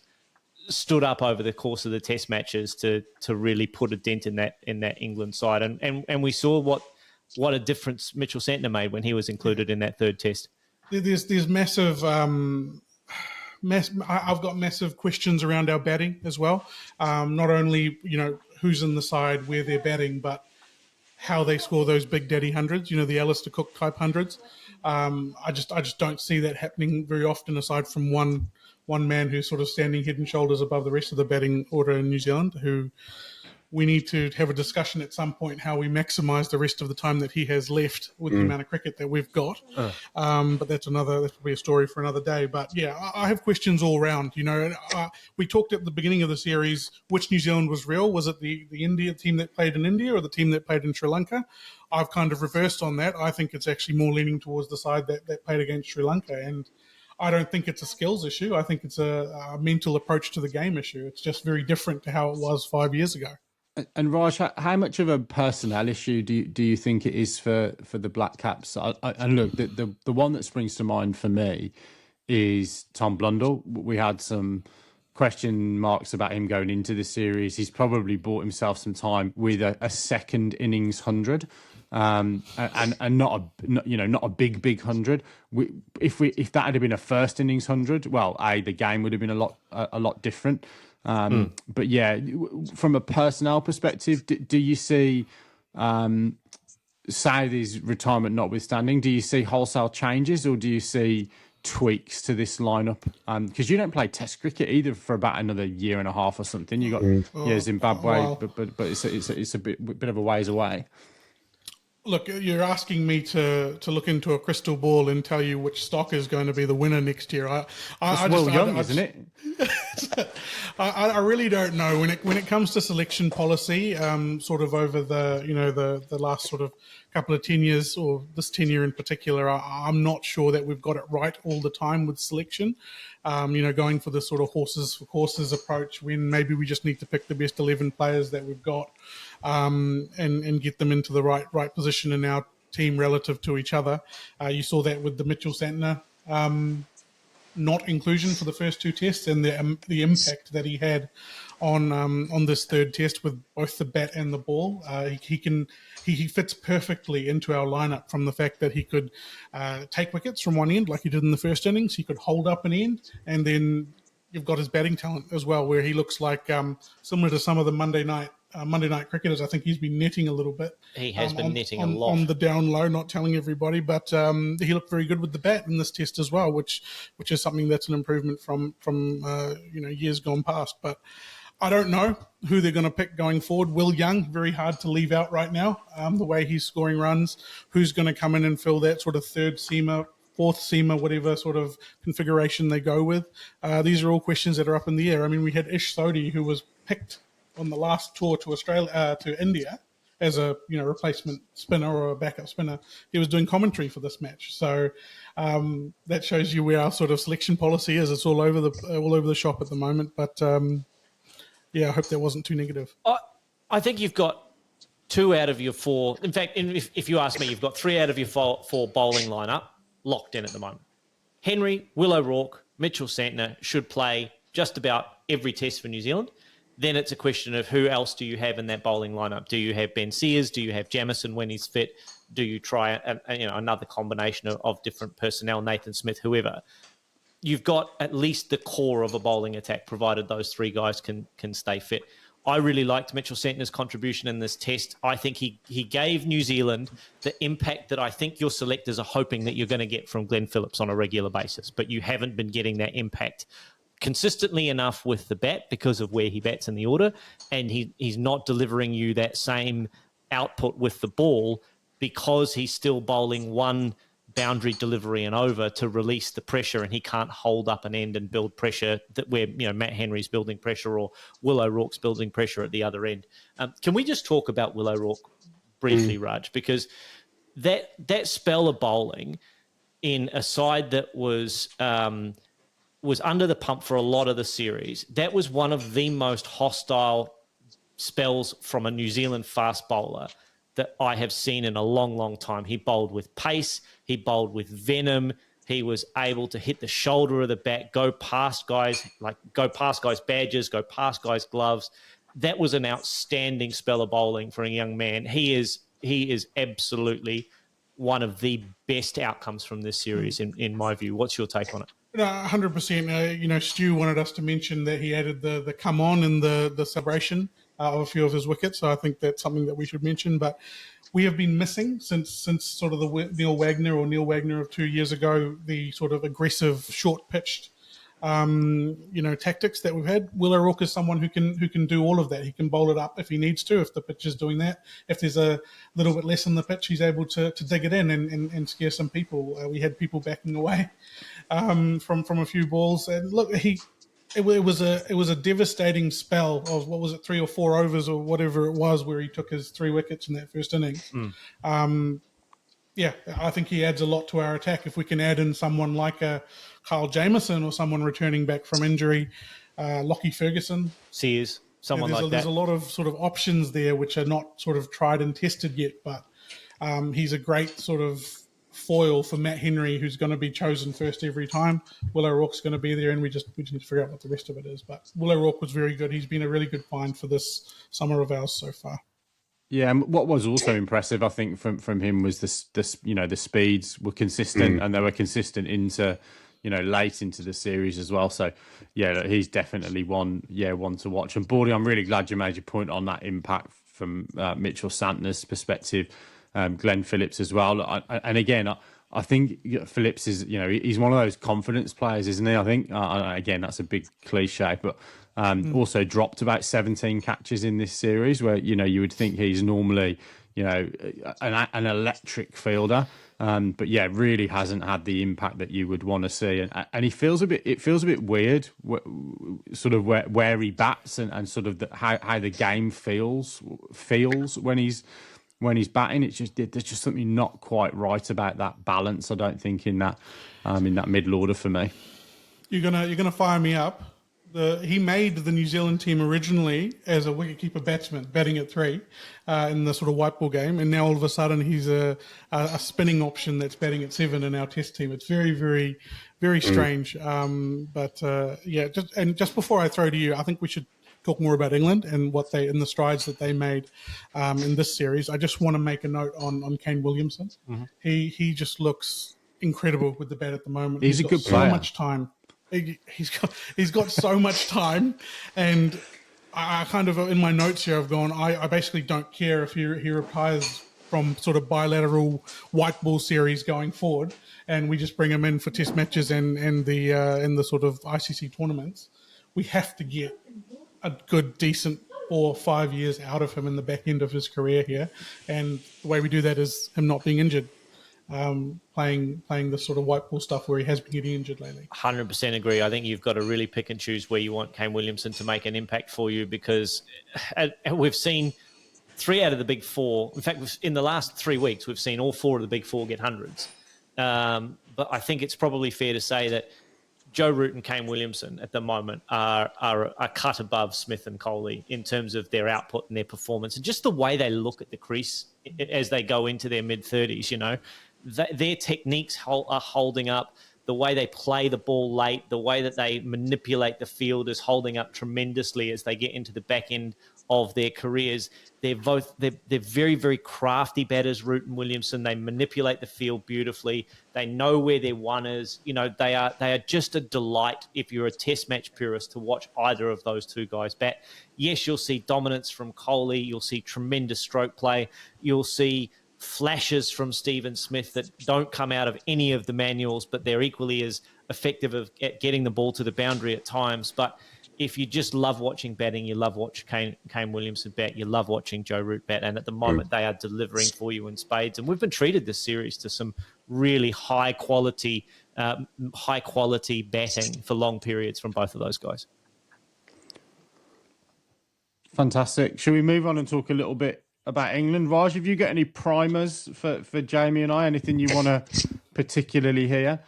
stood up over the course of the test matches to really put a dent in that England side. And we saw what a difference Mitchell Santner made when he was included in that third test. There's massive... I've got massive questions around our batting as well. Not only, who's in the side, where they're batting, but how they score those big daddy hundreds, the Alistair Cook type hundreds. I just don't see that happening very often, aside from one man who's sort of standing head and shoulders above the rest of the batting order in New Zealand, who we need to have a discussion at some point how we maximise the rest of the time that he has left with the amount of cricket that we've got. But that's probably a story for another day. But yeah, I have questions all around. We talked at the beginning of the series, which New Zealand was real? Was it the India team that played in India or the team that played in Sri Lanka? I've kind of reversed on that. I think it's actually more leaning towards the side that played against Sri Lanka. And I don't think it's a skills issue. I think it's a mental approach to the game issue. It's just very different to how it was 5 years ago. And Raj, how much of a personnel issue do you think it is for the Black Caps? And look, the one that springs to mind for me is Tom Blundell. We had some question marks about him going into the series. He's probably bought himself some time with a second innings 100, and not a big 100. If that had been a first innings 100, well, the game would have been a lot different. But yeah, from a personnel perspective, do you see Southee's retirement notwithstanding, do you see wholesale changes or do you see tweaks to this lineup? Because you don't play Test cricket either for about another year and a half or something. You got Zimbabwe, but it's a bit of a ways away. Look, you're asking me to look into a crystal ball and tell you which stock is going to be the winner next year. Isn't it? I really don't know when it comes to selection policy. Sort of over the last sort of couple of tenures, or this tenure in particular, I'm not sure that we've got it right all the time with selection. Going for this sort of horses for courses approach, when maybe we just need to pick the best 11 players that we've got. And get them into the right position in our team relative to each other. You saw that with the Mitchell Santner not inclusion for the first two tests, and the impact that he had on this third test with both the bat and the ball. He fits perfectly into our lineup from the fact that he could take wickets from one end like he did in the first innings. He could hold up an end and then you've got his batting talent as well, where he looks like similar to some of the Monday night cricketers. I think he's been netting a little bit. He has been netting a on, lot. on the down low, not telling everybody, but he looked very good with the bat in this test as well, which is something that's an improvement from years gone past. But I don't know who they're going to pick going forward. Will Young, very hard to leave out right now, the way he's scoring runs. Who's going to come in and fill that sort of third seamer, fourth seamer, whatever sort of configuration they go with? These are all questions that are up in the air. I mean, we had Ashwin Southee, who was picked on the last tour to Australia, to India, as a replacement spinner or a backup spinner. He was doing commentary for this match, so that shows you where our sort of selection policy is. It's all over the shop at the moment, but I hope that wasn't too negative. I think you've got 2 out of your 4. In fact, if you ask me, you've got 3 out of your 4 bowling lineup locked in at the moment. Henry, Will O'Rourke, Mitchell Santner should play just about every test for New Zealand. Then it's a question of who else do you have in that bowling lineup? Do you have Ben Sears? Do you have Jamison when he's fit? Do you try another combination of different personnel, Nathan Smith, whoever? You've got at least the core of a bowling attack, provided those 3 guys can stay fit. I really liked Mitchell Santner's contribution in this test. I think he gave New Zealand the impact that I think your selectors are hoping that you're going to get from Glenn Phillips on a regular basis, but you haven't been getting that impact consistently enough with the bat because of where he bats in the order, and he's not delivering you that same output with the ball because he's still bowling one boundary delivery and over to release the pressure, and he can't hold up an end and build pressure that where Matt Henry's building pressure or Will O'Rourke's building pressure at the other end. Can we just talk about Will O'Rourke briefly, Raj? Because that spell of bowling in a side that was under the pump for a lot of the series, that was one of the most hostile spells from a New Zealand fast bowler that I have seen in a long, long time. He bowled with pace. He bowled with venom. He was able to hit the shoulder of the bat, go past guys' badges, go past guys' gloves. That was an outstanding spell of bowling for a young man. He is absolutely one of the best outcomes from this series, in my view. What's your take on it? No, 100%. Stu wanted us to mention that he added the come on in the celebration of a few of his wickets. So I think that's something that we should mention. But we have been missing since sort of the Neil Wagner of 2 years ago, the sort of aggressive, short-pitched, tactics that we've had. Will O'Rourke is someone who can do all of that. He can bowl it up if he needs to, if the pitch is doing that. If there's a little bit less on the pitch, he's able to dig it in and scare some people. We had people backing away from a few balls. And look, it was a devastating spell of, what was it, 3 or 4 overs or whatever it was, where he took his 3 wickets in that first innings. I think he adds a lot to our attack. If we can add in someone like a Kyle Jamieson or someone returning back from injury, Lockie Ferguson, Sears, someone like that. There's a lot of sort of options there which are not sort of tried and tested yet, but he's a great sort of foil for Matt Henry, who's going to be chosen first every time. Will O'Rourke's going to be there, and we just need to figure out what the rest of it is. But Will O'Rourke was very good. He's been a really good find for this summer of ours so far. Yeah, and what was also impressive, I think, from him was the speeds were consistent, and they were consistent into late into the series as well. So yeah, he's definitely one to watch. And Bordy, I'm really glad you made your point on that impact from Mitchell Santner's perspective. Glenn Phillips as well. And again, I think Phillips is, he's one of those confidence players, isn't he? I think, again, that's a big cliche, but also dropped about 17 catches in this series where, you would think he's normally, an electric fielder. But yeah, really hasn't had the impact that you would want to see. And it feels a bit weird, sort of where he bats and sort of how the game feels when he's batting. It's just, there's just something not quite right about that balance, I don't think, in that middle order for me. You're gonna fire me up. He made the New Zealand team originally as a wicketkeeper batsman, batting at 3 in the sort of white ball game, and now all of a sudden he's a spinning option that's batting at 7 in our Test team. It's very, very, very strange. Just before I throw to you, I think we should talk more about England and the strides that they made in this series. I just want to make a note on Kane Williamson. He just looks incredible with the bat at the moment. He's a good player. So much time. he's got so much time, and I kind of in my notes here I've gone. I basically don't care if he retires from sort of bilateral white ball series going forward, and we just bring him in for test matches and the sort of ICC tournaments. We have to get a good, decent 4 or 5 years out of him in the back end of his career here, and the way we do that is him not being injured, playing the sort of white ball stuff where he has been getting injured lately. 100% agree. I think you've got to really pick and choose where you want Kane Williamson to make an impact for you, because we've seen 3 out of the big 4. In fact, in the last 3 weeks, we've seen all 4 of the big 4 get hundreds. But I think it's probably fair to say that Joe Root and Kane Williamson at the moment are a cut above Smith and Coley in terms of their output and their performance, and just the way they look at the crease as they go into their mid-30s. You know, their techniques are holding up. The way they play the ball late, the way that they manipulate the field is holding up tremendously as they get into the back end of their careers. They're very, very crafty batters, Root and Williamson. They manipulate the field beautifully. They know where their one is. You know, they are just a delight if you're a test match purist to watch either of those 2 guys bat. Yes, you'll see dominance from Coley. You'll see tremendous stroke play. You'll see flashes from Stephen Smith that don't come out of any of the manuals, but they're equally as effective at getting the ball to the boundary at times. But if you just love watching batting, you love watching Kane Williamson bat, you love watching Joe Root bat, and at the moment they are delivering for you in spades. And we've been treated this series to some really high quality batting for long periods from both of those guys. Fantastic. Shall we move on and talk a little bit about England? Raj, have you got any primers for Jamie and I? Anything you want to particularly hear?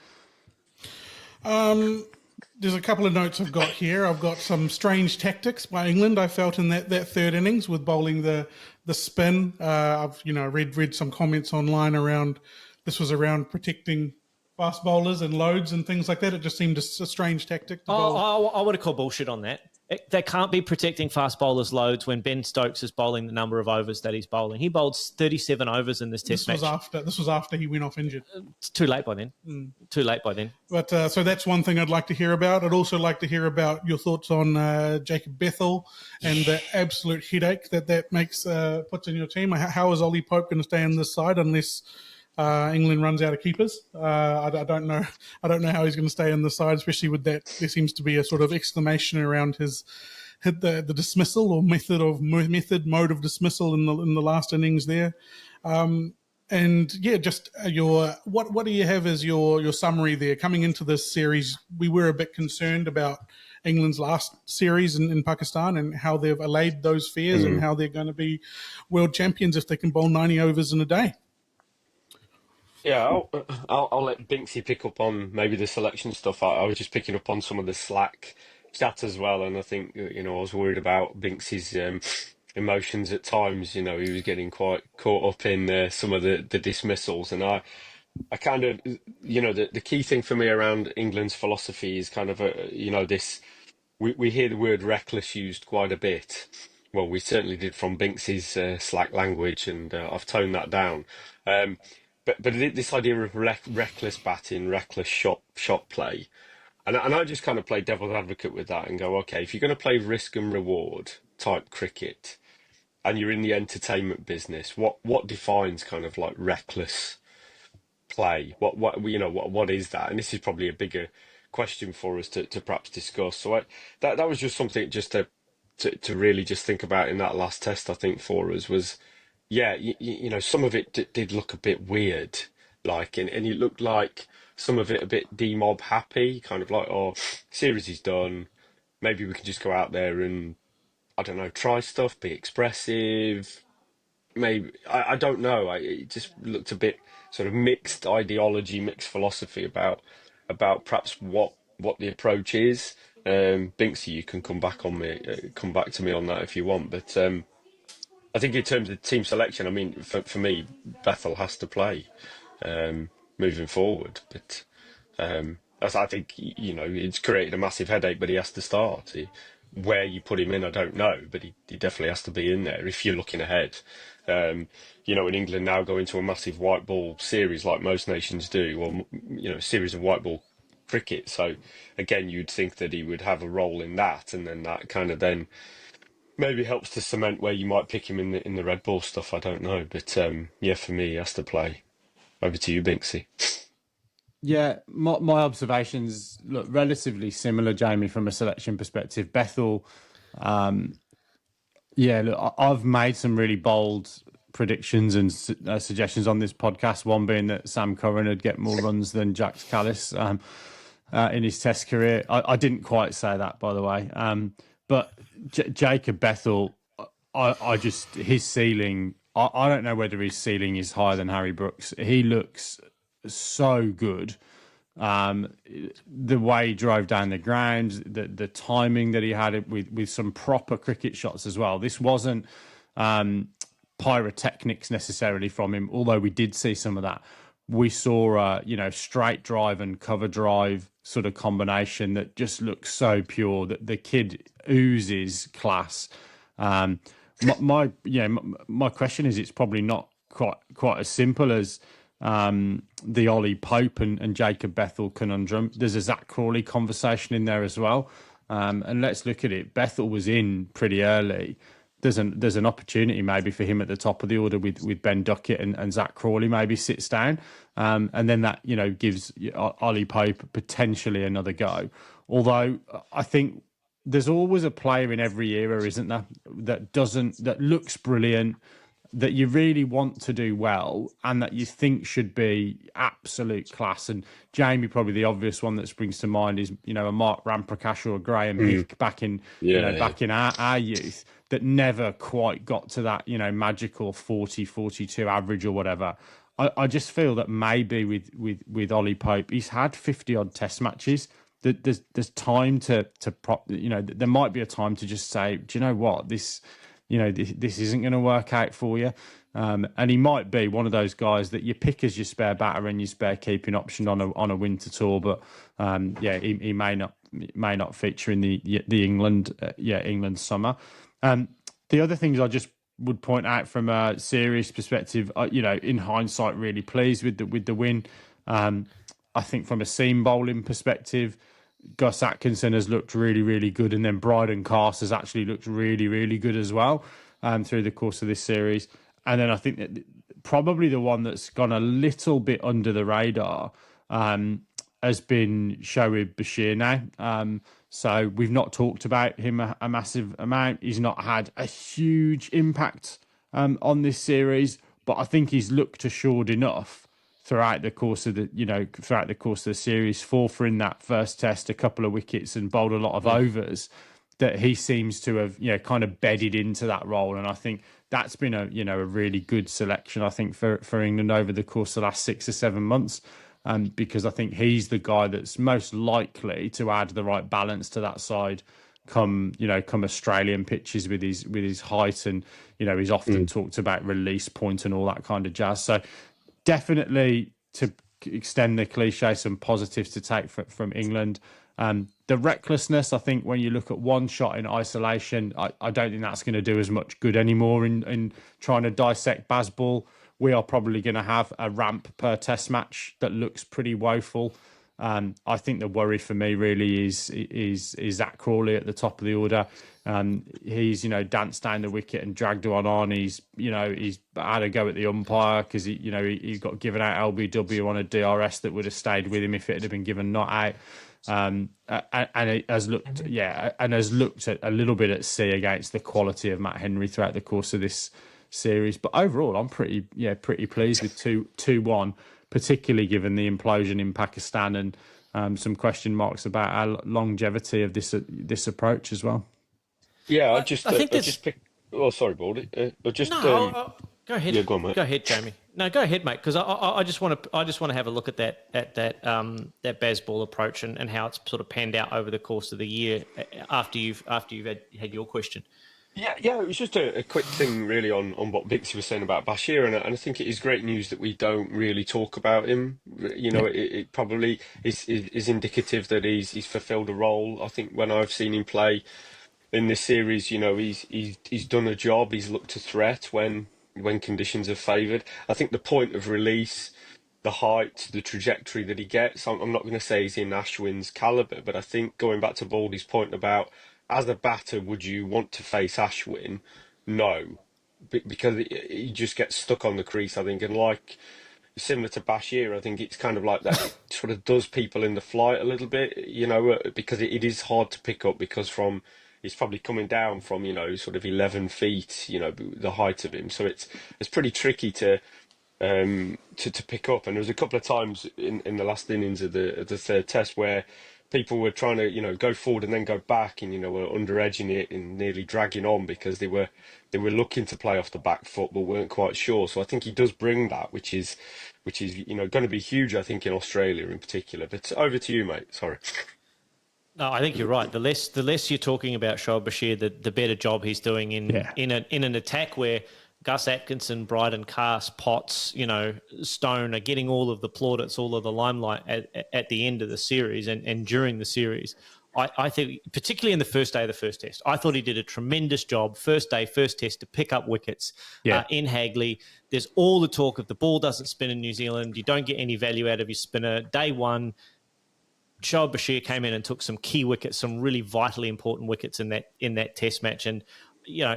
There's a couple of notes I've got here. I've got some strange tactics by England I felt in that 3rd innings with bowling the spin. I've read some comments online around this was around protecting fast bowlers and loads and things like that. It just seemed a strange tactic to bowl. I would have called bullshit on that. They can't be protecting fast bowlers' loads when Ben Stokes is bowling the number of overs that he's bowling. He bowled 37 overs in this test match. This was after he went off injured. It's too late by then. Too late by then. But so that's one thing I'd like to hear about. I'd also like to hear about your thoughts on Jacob Bethell and the absolute headache that makes puts in your team. How is Ollie Pope going to stay on this side unless England runs out of keepers? I don't know. I don't know how he's going to stay on the side, especially with that. There seems to be a sort of exclamation around the dismissal or mode of dismissal in the last innings there. And yeah, just what do you have as your summary there coming into this series? We were a bit concerned about England's last series in Pakistan and how they've allayed those fears and how they're going to be world champions if they can bowl 90 overs in a day. Yeah, I'll let Binksy pick up on maybe the selection stuff. I was just picking up on some of the Slack chat as well, and I think, I was worried about Binksy's emotions at times. He was getting quite caught up in some of the dismissals, and I kind of, the key thing for me around England's philosophy is kind of this. We hear the word reckless used quite a bit. Well, we certainly did from Binksy's Slack language, and I've toned that down. But this idea of reckless batting, reckless shot play, and I just kind of play devil's advocate with that and go, okay, if you're going to play risk and reward type cricket, and you're in the entertainment business, what defines kind of like reckless play? What is that? And this is probably a bigger question for us to perhaps discuss. So that was just something just to really just think about in that last test. I think for us was. Yeah, some of it did look a bit weird, and it looked like some of it a bit demob happy, kind of like, oh, series is done, maybe we can just go out there and, I don't know, try stuff, be expressive, maybe, I don't know, it just looked a bit sort of mixed ideology, mixed philosophy about perhaps what the approach is. Binksy, you can come back to me on that if you want, but I think in terms of team selection, I mean, for me, Bethell has to play moving forward. But I think, it's created a massive headache, but he has to start. Where you put him in, I don't know, but he definitely has to be in there if you're looking ahead. In England now going to a massive white ball series like most nations do, or, series of white ball cricket. So again, you'd think that he would have a role in that, and then that kind of then maybe helps to cement where you might pick him in the red ball stuff. I don't know, but yeah, for me, he has to play. Over to you, Binksy. Yeah, my observations look relatively similar, Jamie, from a selection perspective. Bethell, yeah, look, I've made some really bold predictions and suggestions on this podcast. One being that Sam Curran would get more runs than Jack Callis in his Test career. I didn't quite say that, by the way. But Jacob Bethell, I just his ceiling. I don't know whether his ceiling is higher than Harry Brooks. He looks so good. The way he drove down the ground, the timing that he had with some proper cricket shots as well. This wasn't pyrotechnics necessarily from him, although we did see some of that. We saw straight drive and cover drive sort of combination that just looks so pure that the kid oozes class. My question is, it's probably not quite as simple as the Ollie Pope and Jacob Bethell conundrum. There's a Zach Crawley conversation in there as well. And let's look at it. Bethell was in pretty early. There's an opportunity maybe for him at the top of the order with Ben Duckett and Zach Crawley maybe sits down. And then that, gives Ollie Pope potentially another go. Although I think there's always a player in every era, isn't there, that looks brilliant, that you really want to do well, and that you think should be absolute class. And Jamie, probably the obvious one that springs to mind is, a Mark Ramprakash or a Graham Hick back in our youth, that never quite got to that, magical 40, 42 average or whatever. I just feel that maybe with Ollie Pope, he's had 50 odd Test matches. There's time to there might be a time to just say, do you know what, this isn't going to work out for you. And he might be one of those guys that you pick as your spare batter and your spare keeping option on a winter tour. But he may not feature in the England summer. The other things I just would point out from a series perspective, in hindsight, really pleased with the win. I think from a seam bowling perspective, Gus Atkinson has looked really, really good, and then Bryden Cast has actually looked really, really good as well through the course of this series. And then I think that probably the one that's gone a little bit under the radar has been Shoaib Bashir now. So we've not talked about him a massive amount. He's not had a huge impact on this series, but I think he's looked assured enough throughout the course of the series. 4 for in that first Test, a couple of wickets, and bowled a lot of overs, that he seems to have kind of bedded into that role. And I think that's been a really good selection, I think, for England over the course of the last 6 or 7 months. Because I think he's the guy that's most likely to add the right balance to that side come Australian pitches with his height, and he's often talked about release point and all that kind of jazz. So definitely, to extend the cliche, some positives to take from England. The recklessness, I think, when you look at one shot in isolation, I don't think that's going to do as much good anymore in trying to dissect Bazball. We are probably going to have a ramp per Test match that looks pretty woeful. I think the worry for me really is Zach Crawley at the top of the order. He's danced down the wicket and dragged one on. He's had a go at the umpire because he got given out LBW on a DRS that would have stayed with him if it had been given not out. And it has looked at a little bit at sea against the quality of Matt Henry throughout the course of this series. But overall, I'm pretty pleased with 2-1, particularly given the implosion in Pakistan and some question marks about our longevity of this approach as well. Yeah, I just pick. Oh, sorry, Baldy. Go ahead. Yeah, go on, mate. Go ahead, Jamie. No, go ahead, mate. Because I just want to have a look at that Bazball approach and how it's sort of panned out over the course of the year after you've had your question. Yeah. It was just a quick thing, really, on what Bixie was saying about Bashir, and I think it is great news that we don't really talk about him. It probably is indicative that he's fulfilled a role. I think when I've seen him play in this series, he's done a job. He's looked a threat when conditions have favoured. I think the point of release the height, the trajectory that he gets. I'm not going to say he's in Ashwin's caliber, but I think going back to Baldy's point about as a batter, would you want to face Ashwin? No, because he just gets stuck on the crease, I think, and like similar to Bashir, I think it's kind of like that. It sort of does people in the flight a little bit, because it is hard to pick up because he's probably coming down from, sort of 11 feet, the height of him. So it's pretty tricky to pick up. And there was a couple of times in the last innings of the third test where people were trying to, go forward and then go back and, were under edging it and nearly dragging on because they were looking to play off the back foot but weren't quite sure. So I think he does bring that, which is going to be huge, I think, in Australia in particular. But over to you, mate. Sorry. No, I think you're right. The less you're talking about Shoaib Bashir, the better job he's doing in an attack where Gus Atkinson, Bryden Cass, Potts, Stone are getting all of the plaudits, all of the limelight at the end of the series and during the series. I think, particularly in the first day of the first test, I thought he did a tremendous job, first day, first test, to pick up wickets in Hagley. There's all the talk of the ball doesn't spin in New Zealand. You don't get any value out of your spinner. Day one, Shoaib Bashir came in and took some key wickets, some really vitally important wickets in that test match. And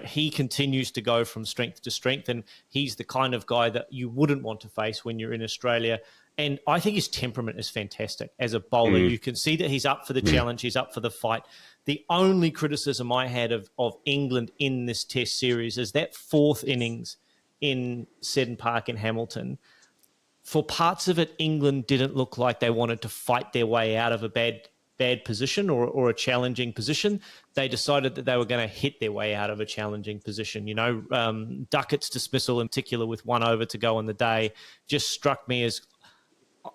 he continues to go from strength to strength, and he's the kind of guy that you wouldn't want to face when you're in Australia. And I think his temperament is fantastic as a bowler. You can see that he's up for the challenge, he's up for the fight. The only criticism I had of England in this test series is that fourth innings in Seddon Park in Hamilton. For parts of it, England didn't look like they wanted to fight their way out of a bad position or a challenging position. They decided that they were going to hit their way out of a challenging position. Duckett's dismissal in particular with 1 over to go in the day just struck me as,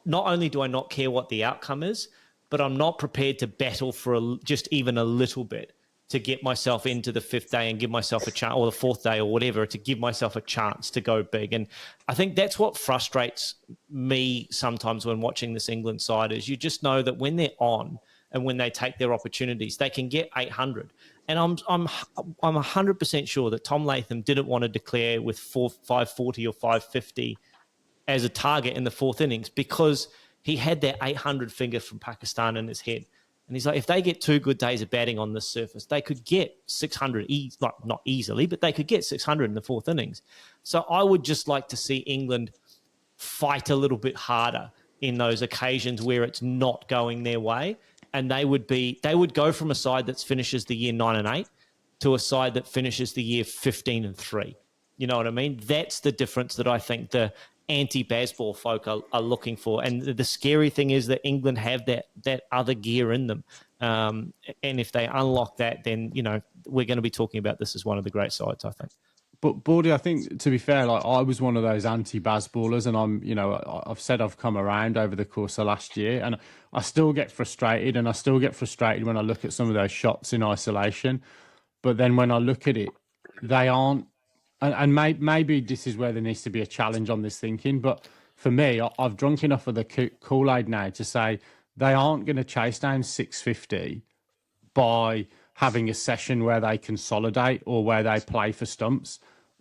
not only do I not care what the outcome is, but I'm not prepared to battle for just even a little bit to get myself into the fifth day and give myself a chance, or the fourth day or whatever, to give myself a chance to go big. And I think that's what frustrates me sometimes when watching this England side, is you just know that when they're on and when they take their opportunities, they can get 800. And I'm 100% sure that Tom Latham didn't want to declare with 540 or 550 as a target in the fourth innings, because he had that 800 finger from Pakistan in his head. And he's like, if they get 2 good days of batting on this surface, they could get 600, not easily, but they could get 600 in the fourth innings. So I would just like to see England fight a little bit harder in those occasions where it's not going their way. And they would go from a side that finishes the year 9 and 8 to a side that finishes the year 15 and 3. You know what I mean? That's the difference that I think the anti-Bazball folk are looking for. And the scary thing is that England have that other gear in them. And if they unlock that, then, we're going to be talking about this as one of the great sides, I think. But Bordy, I think, to be fair, like, I was one of those anti-Bazballers, and I've said I've come around over the course of last year, and I still get frustrated, when I look at some of those shots in isolation. But then when I look at it, they aren't. And maybe this is where there needs to be a challenge on this thinking. But for me, I've drunk enough of the Kool-Aid now to say they aren't going to chase down 650 by having a session where they consolidate or where they play for stumps.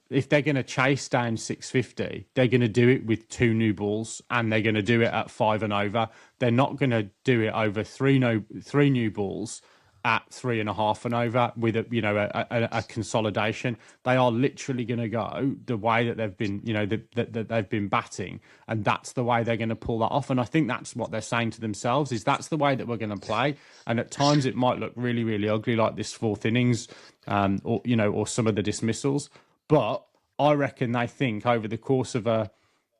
If they're going to chase down 650, they're going to do it with 2 new balls, and they're going to do it at 5 and over. They're not going to do it over 3 new balls at 3.5 and over with a consolidation. They are literally going to go the way that they've been, that they've been batting, and that's the way they're going to pull that off. And I think that's what they're saying to themselves, is that's the way that we're going to play. And at times it might look really, really ugly, like this fourth innings, or some of the dismissals. But I reckon they think over the course of a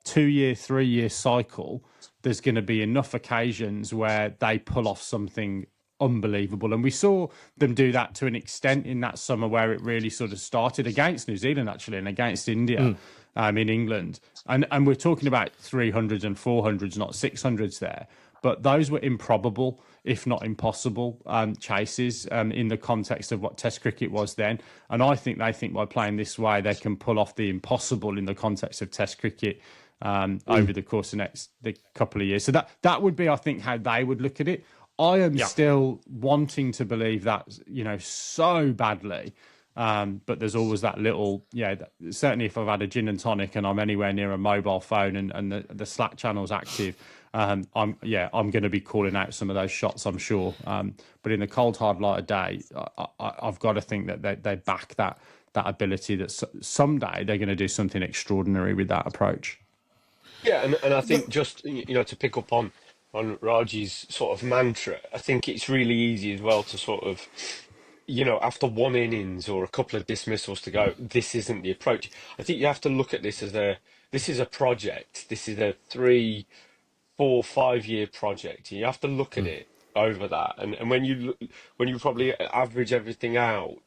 2-year, 3-year cycle, there's going to be enough occasions where they pull off something unbelievable. And we saw them do that to an extent in that summer where it really sort of started against New Zealand, actually, and against India in England. And we're talking about 300s and 400s, not 600s there. But those were improbable, if not impossible, chases in the context of what Test cricket was then. And I think they think by playing this way, they can pull off the impossible in the context of Test cricket over the course of the couple of years. So that would be, I think, how they would look at it. I am still wanting to believe that, so badly, But there's always that little, certainly if I've had a gin and tonic and I'm anywhere near a mobile phone and the Slack channel's active, I'm going to be calling out some of those shots, I'm sure. But in the cold, hard light of day, I've got to think that they back that ability that someday they're going to do something extraordinary with that approach. Yeah, and I think just to pick up on Raji's sort of mantra, I think it's really easy as well to sort of after one innings or a couple of dismissals to go, this isn't the approach. I think you have to look at this as this is a project. This is a 3, 4, 5 year project. You have to look at it over that. And when you probably average everything out,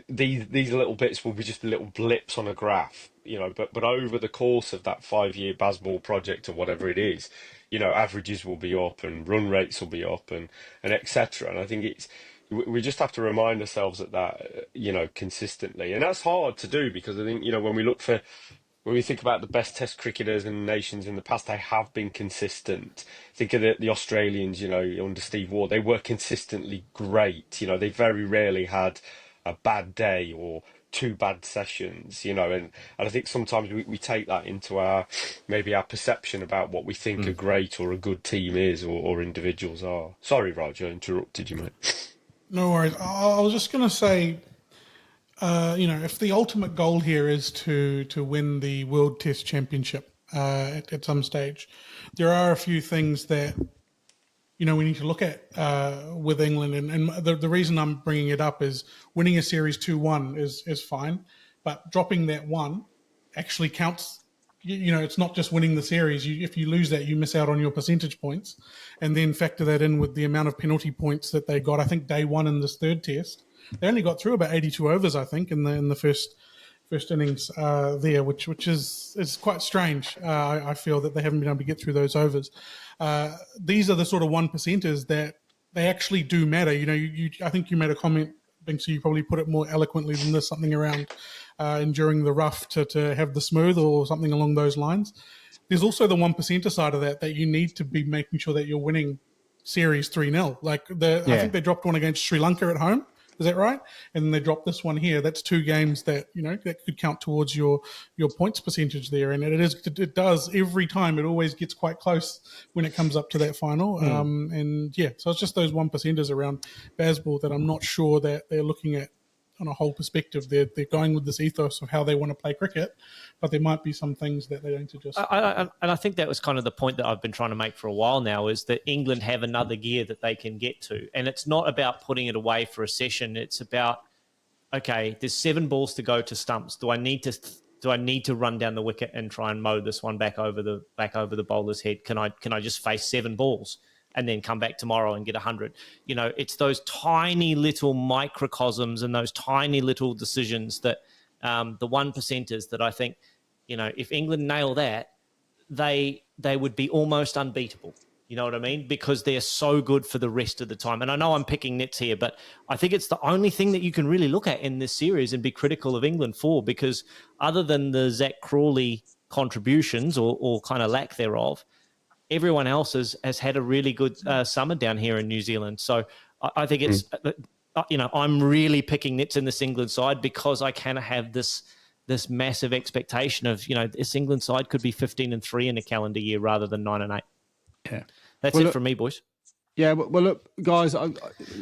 these little bits will be just little blips on a graph, but over the course of that 5 year Bazball project or whatever it is, averages will be up and run rates will be up and etc. And I think we just have to remind ourselves that consistently, and that's hard to do because I think when we think about the best Test cricketers and nations in the past, they have been consistent. Think of the Australians, under Steve Waugh, they were consistently great. They very rarely had a bad day or 2 bad sessions, and I think sometimes we take that into our perception about what we think a great or a good team is or individuals are. Sorry, Roger, I interrupted you, mate. No worries. I was just going to say, if the ultimate goal here is to win the World Test Championship at some stage, there are a few things that we need to look at with England, and the reason I'm bringing it up is winning a series 2-1 is fine, but dropping that one actually counts. It's not just winning the series. If you lose that, you miss out on your percentage points, and then factor that in with the amount of penalty points that they got. I think day one in this third test, they only got through about 82 overs, I think, in the first innings there, which is quite strange. I feel that they haven't been able to get through those overs. These are the sort of 1%ers that they actually do matter. I think you made a comment, Binksy, you probably put it more eloquently than this, something around enduring the rough to have the smooth or something along those lines. There's also the 1%er side of that you need to be making sure that you're winning series 3-0. I think they dropped one against Sri Lanka at home. Is that right? And then they dropped this one here. That's 2 games that that could count towards your points percentage there. And it does every time. It always gets quite close when it comes up to that final. So it's just those 1%ers around Bazball that I'm not sure that they're looking at on a whole perspective. They're going with this ethos of how they want to play cricket, but there might be some things that they don't suggest. And I think that was kind of the point that I've been trying to make for a while now, is that England have another gear that they can get to. And it's not about putting it away for a session. It's about, okay, there's 7 balls to go to stumps. Do I need to run down the wicket and try and mow this one back over the bowler's head? Can I just face 7 balls and then come back tomorrow and get 100? It's those tiny little microcosms and those tiny little decisions that the 1%ers that I think, if England nail that, they would be almost unbeatable. You know what I mean? Because they're so good for the rest of the time. And I know I'm picking nits here, but I think it's the only thing that you can really look at in this series and be critical of England for, because other than the Zach Crawley contributions or kind of lack thereof, everyone else has had a really good summer down here in New Zealand. So I think it's, I'm really picking nits in this England side because I kind of have this massive expectation of, this England side could be 15-3 in a calendar year rather than 9-8. Yeah. That's it from me, boys. Yeah, well, look, guys,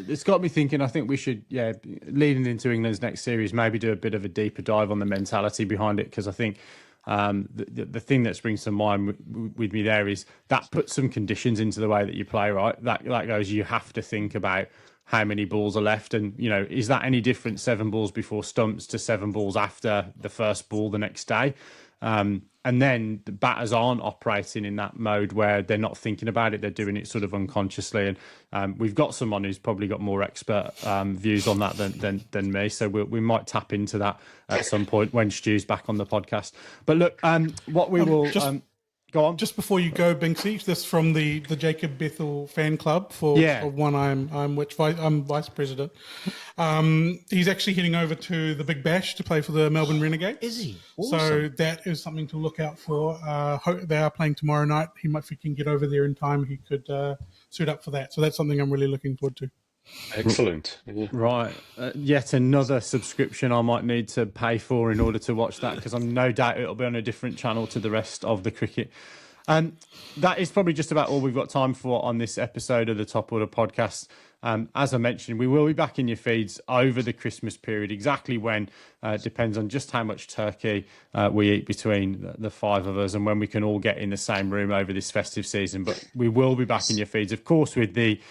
it's got me thinking. I think we should, leading into England's next series, maybe do a bit of a deeper dive on the mentality behind it, because I think the thing that springs to mind with me there is that puts some conditions into the way that you play, right? That goes, you have to think about how many balls are left, and is that any different 7 balls before stumps to 7 balls after the first ball the next day? And then the batters aren't operating in that mode where they're not thinking about it, they're doing it sort of unconsciously. And we've got someone who's probably got more expert views on that than me, so we might tap into that at some point when Stu's back on the podcast. But look, what we will... Go on. Just before you go, Binksy, this from the Jacob Bethell fan club for one I'm vice president. He's actually heading over to the Big Bash to play for the Melbourne Renegades. Is he? Awesome. So that is something to look out for. They are playing tomorrow night. If he can get over there in time, he could suit up for that. So that's something I'm really looking forward to. Excellent. Yeah. Right. Yet another subscription I might need to pay for in order to watch that, because I'm no doubt it'll be on a different channel to the rest of the cricket. That is probably just about all we've got time for on this episode of the Top Order podcast. As I mentioned, we will be back in your feeds over the Christmas period. Exactly when depends on just how much turkey we eat between the five of us and when we can all get in the same room over this festive season. But we will be back in your feeds, of course, with the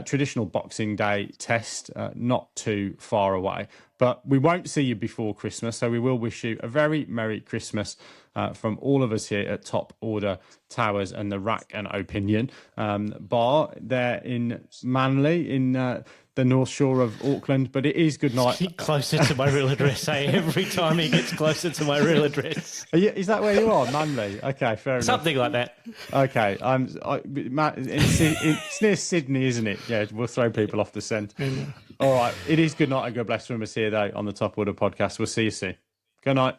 traditional Boxing Day test not too far away. But we won't see you before Christmas, so we will wish you a very Merry Christmas from all of us here at Top Order Towers and the Rack and Opinion bar there in Manly in the North Shore of Auckland. But it is good night. Get closer to my real address, eh? Every time he gets closer to my real address. Is that where you are, Manly? Okay, fair enough. Something like that. Okay, it's near Sydney, isn't it? Yeah, we'll throw people off the scent. All right, it is good night and God bless from us here, though, on the Top Order podcast. We'll see you soon. Good night.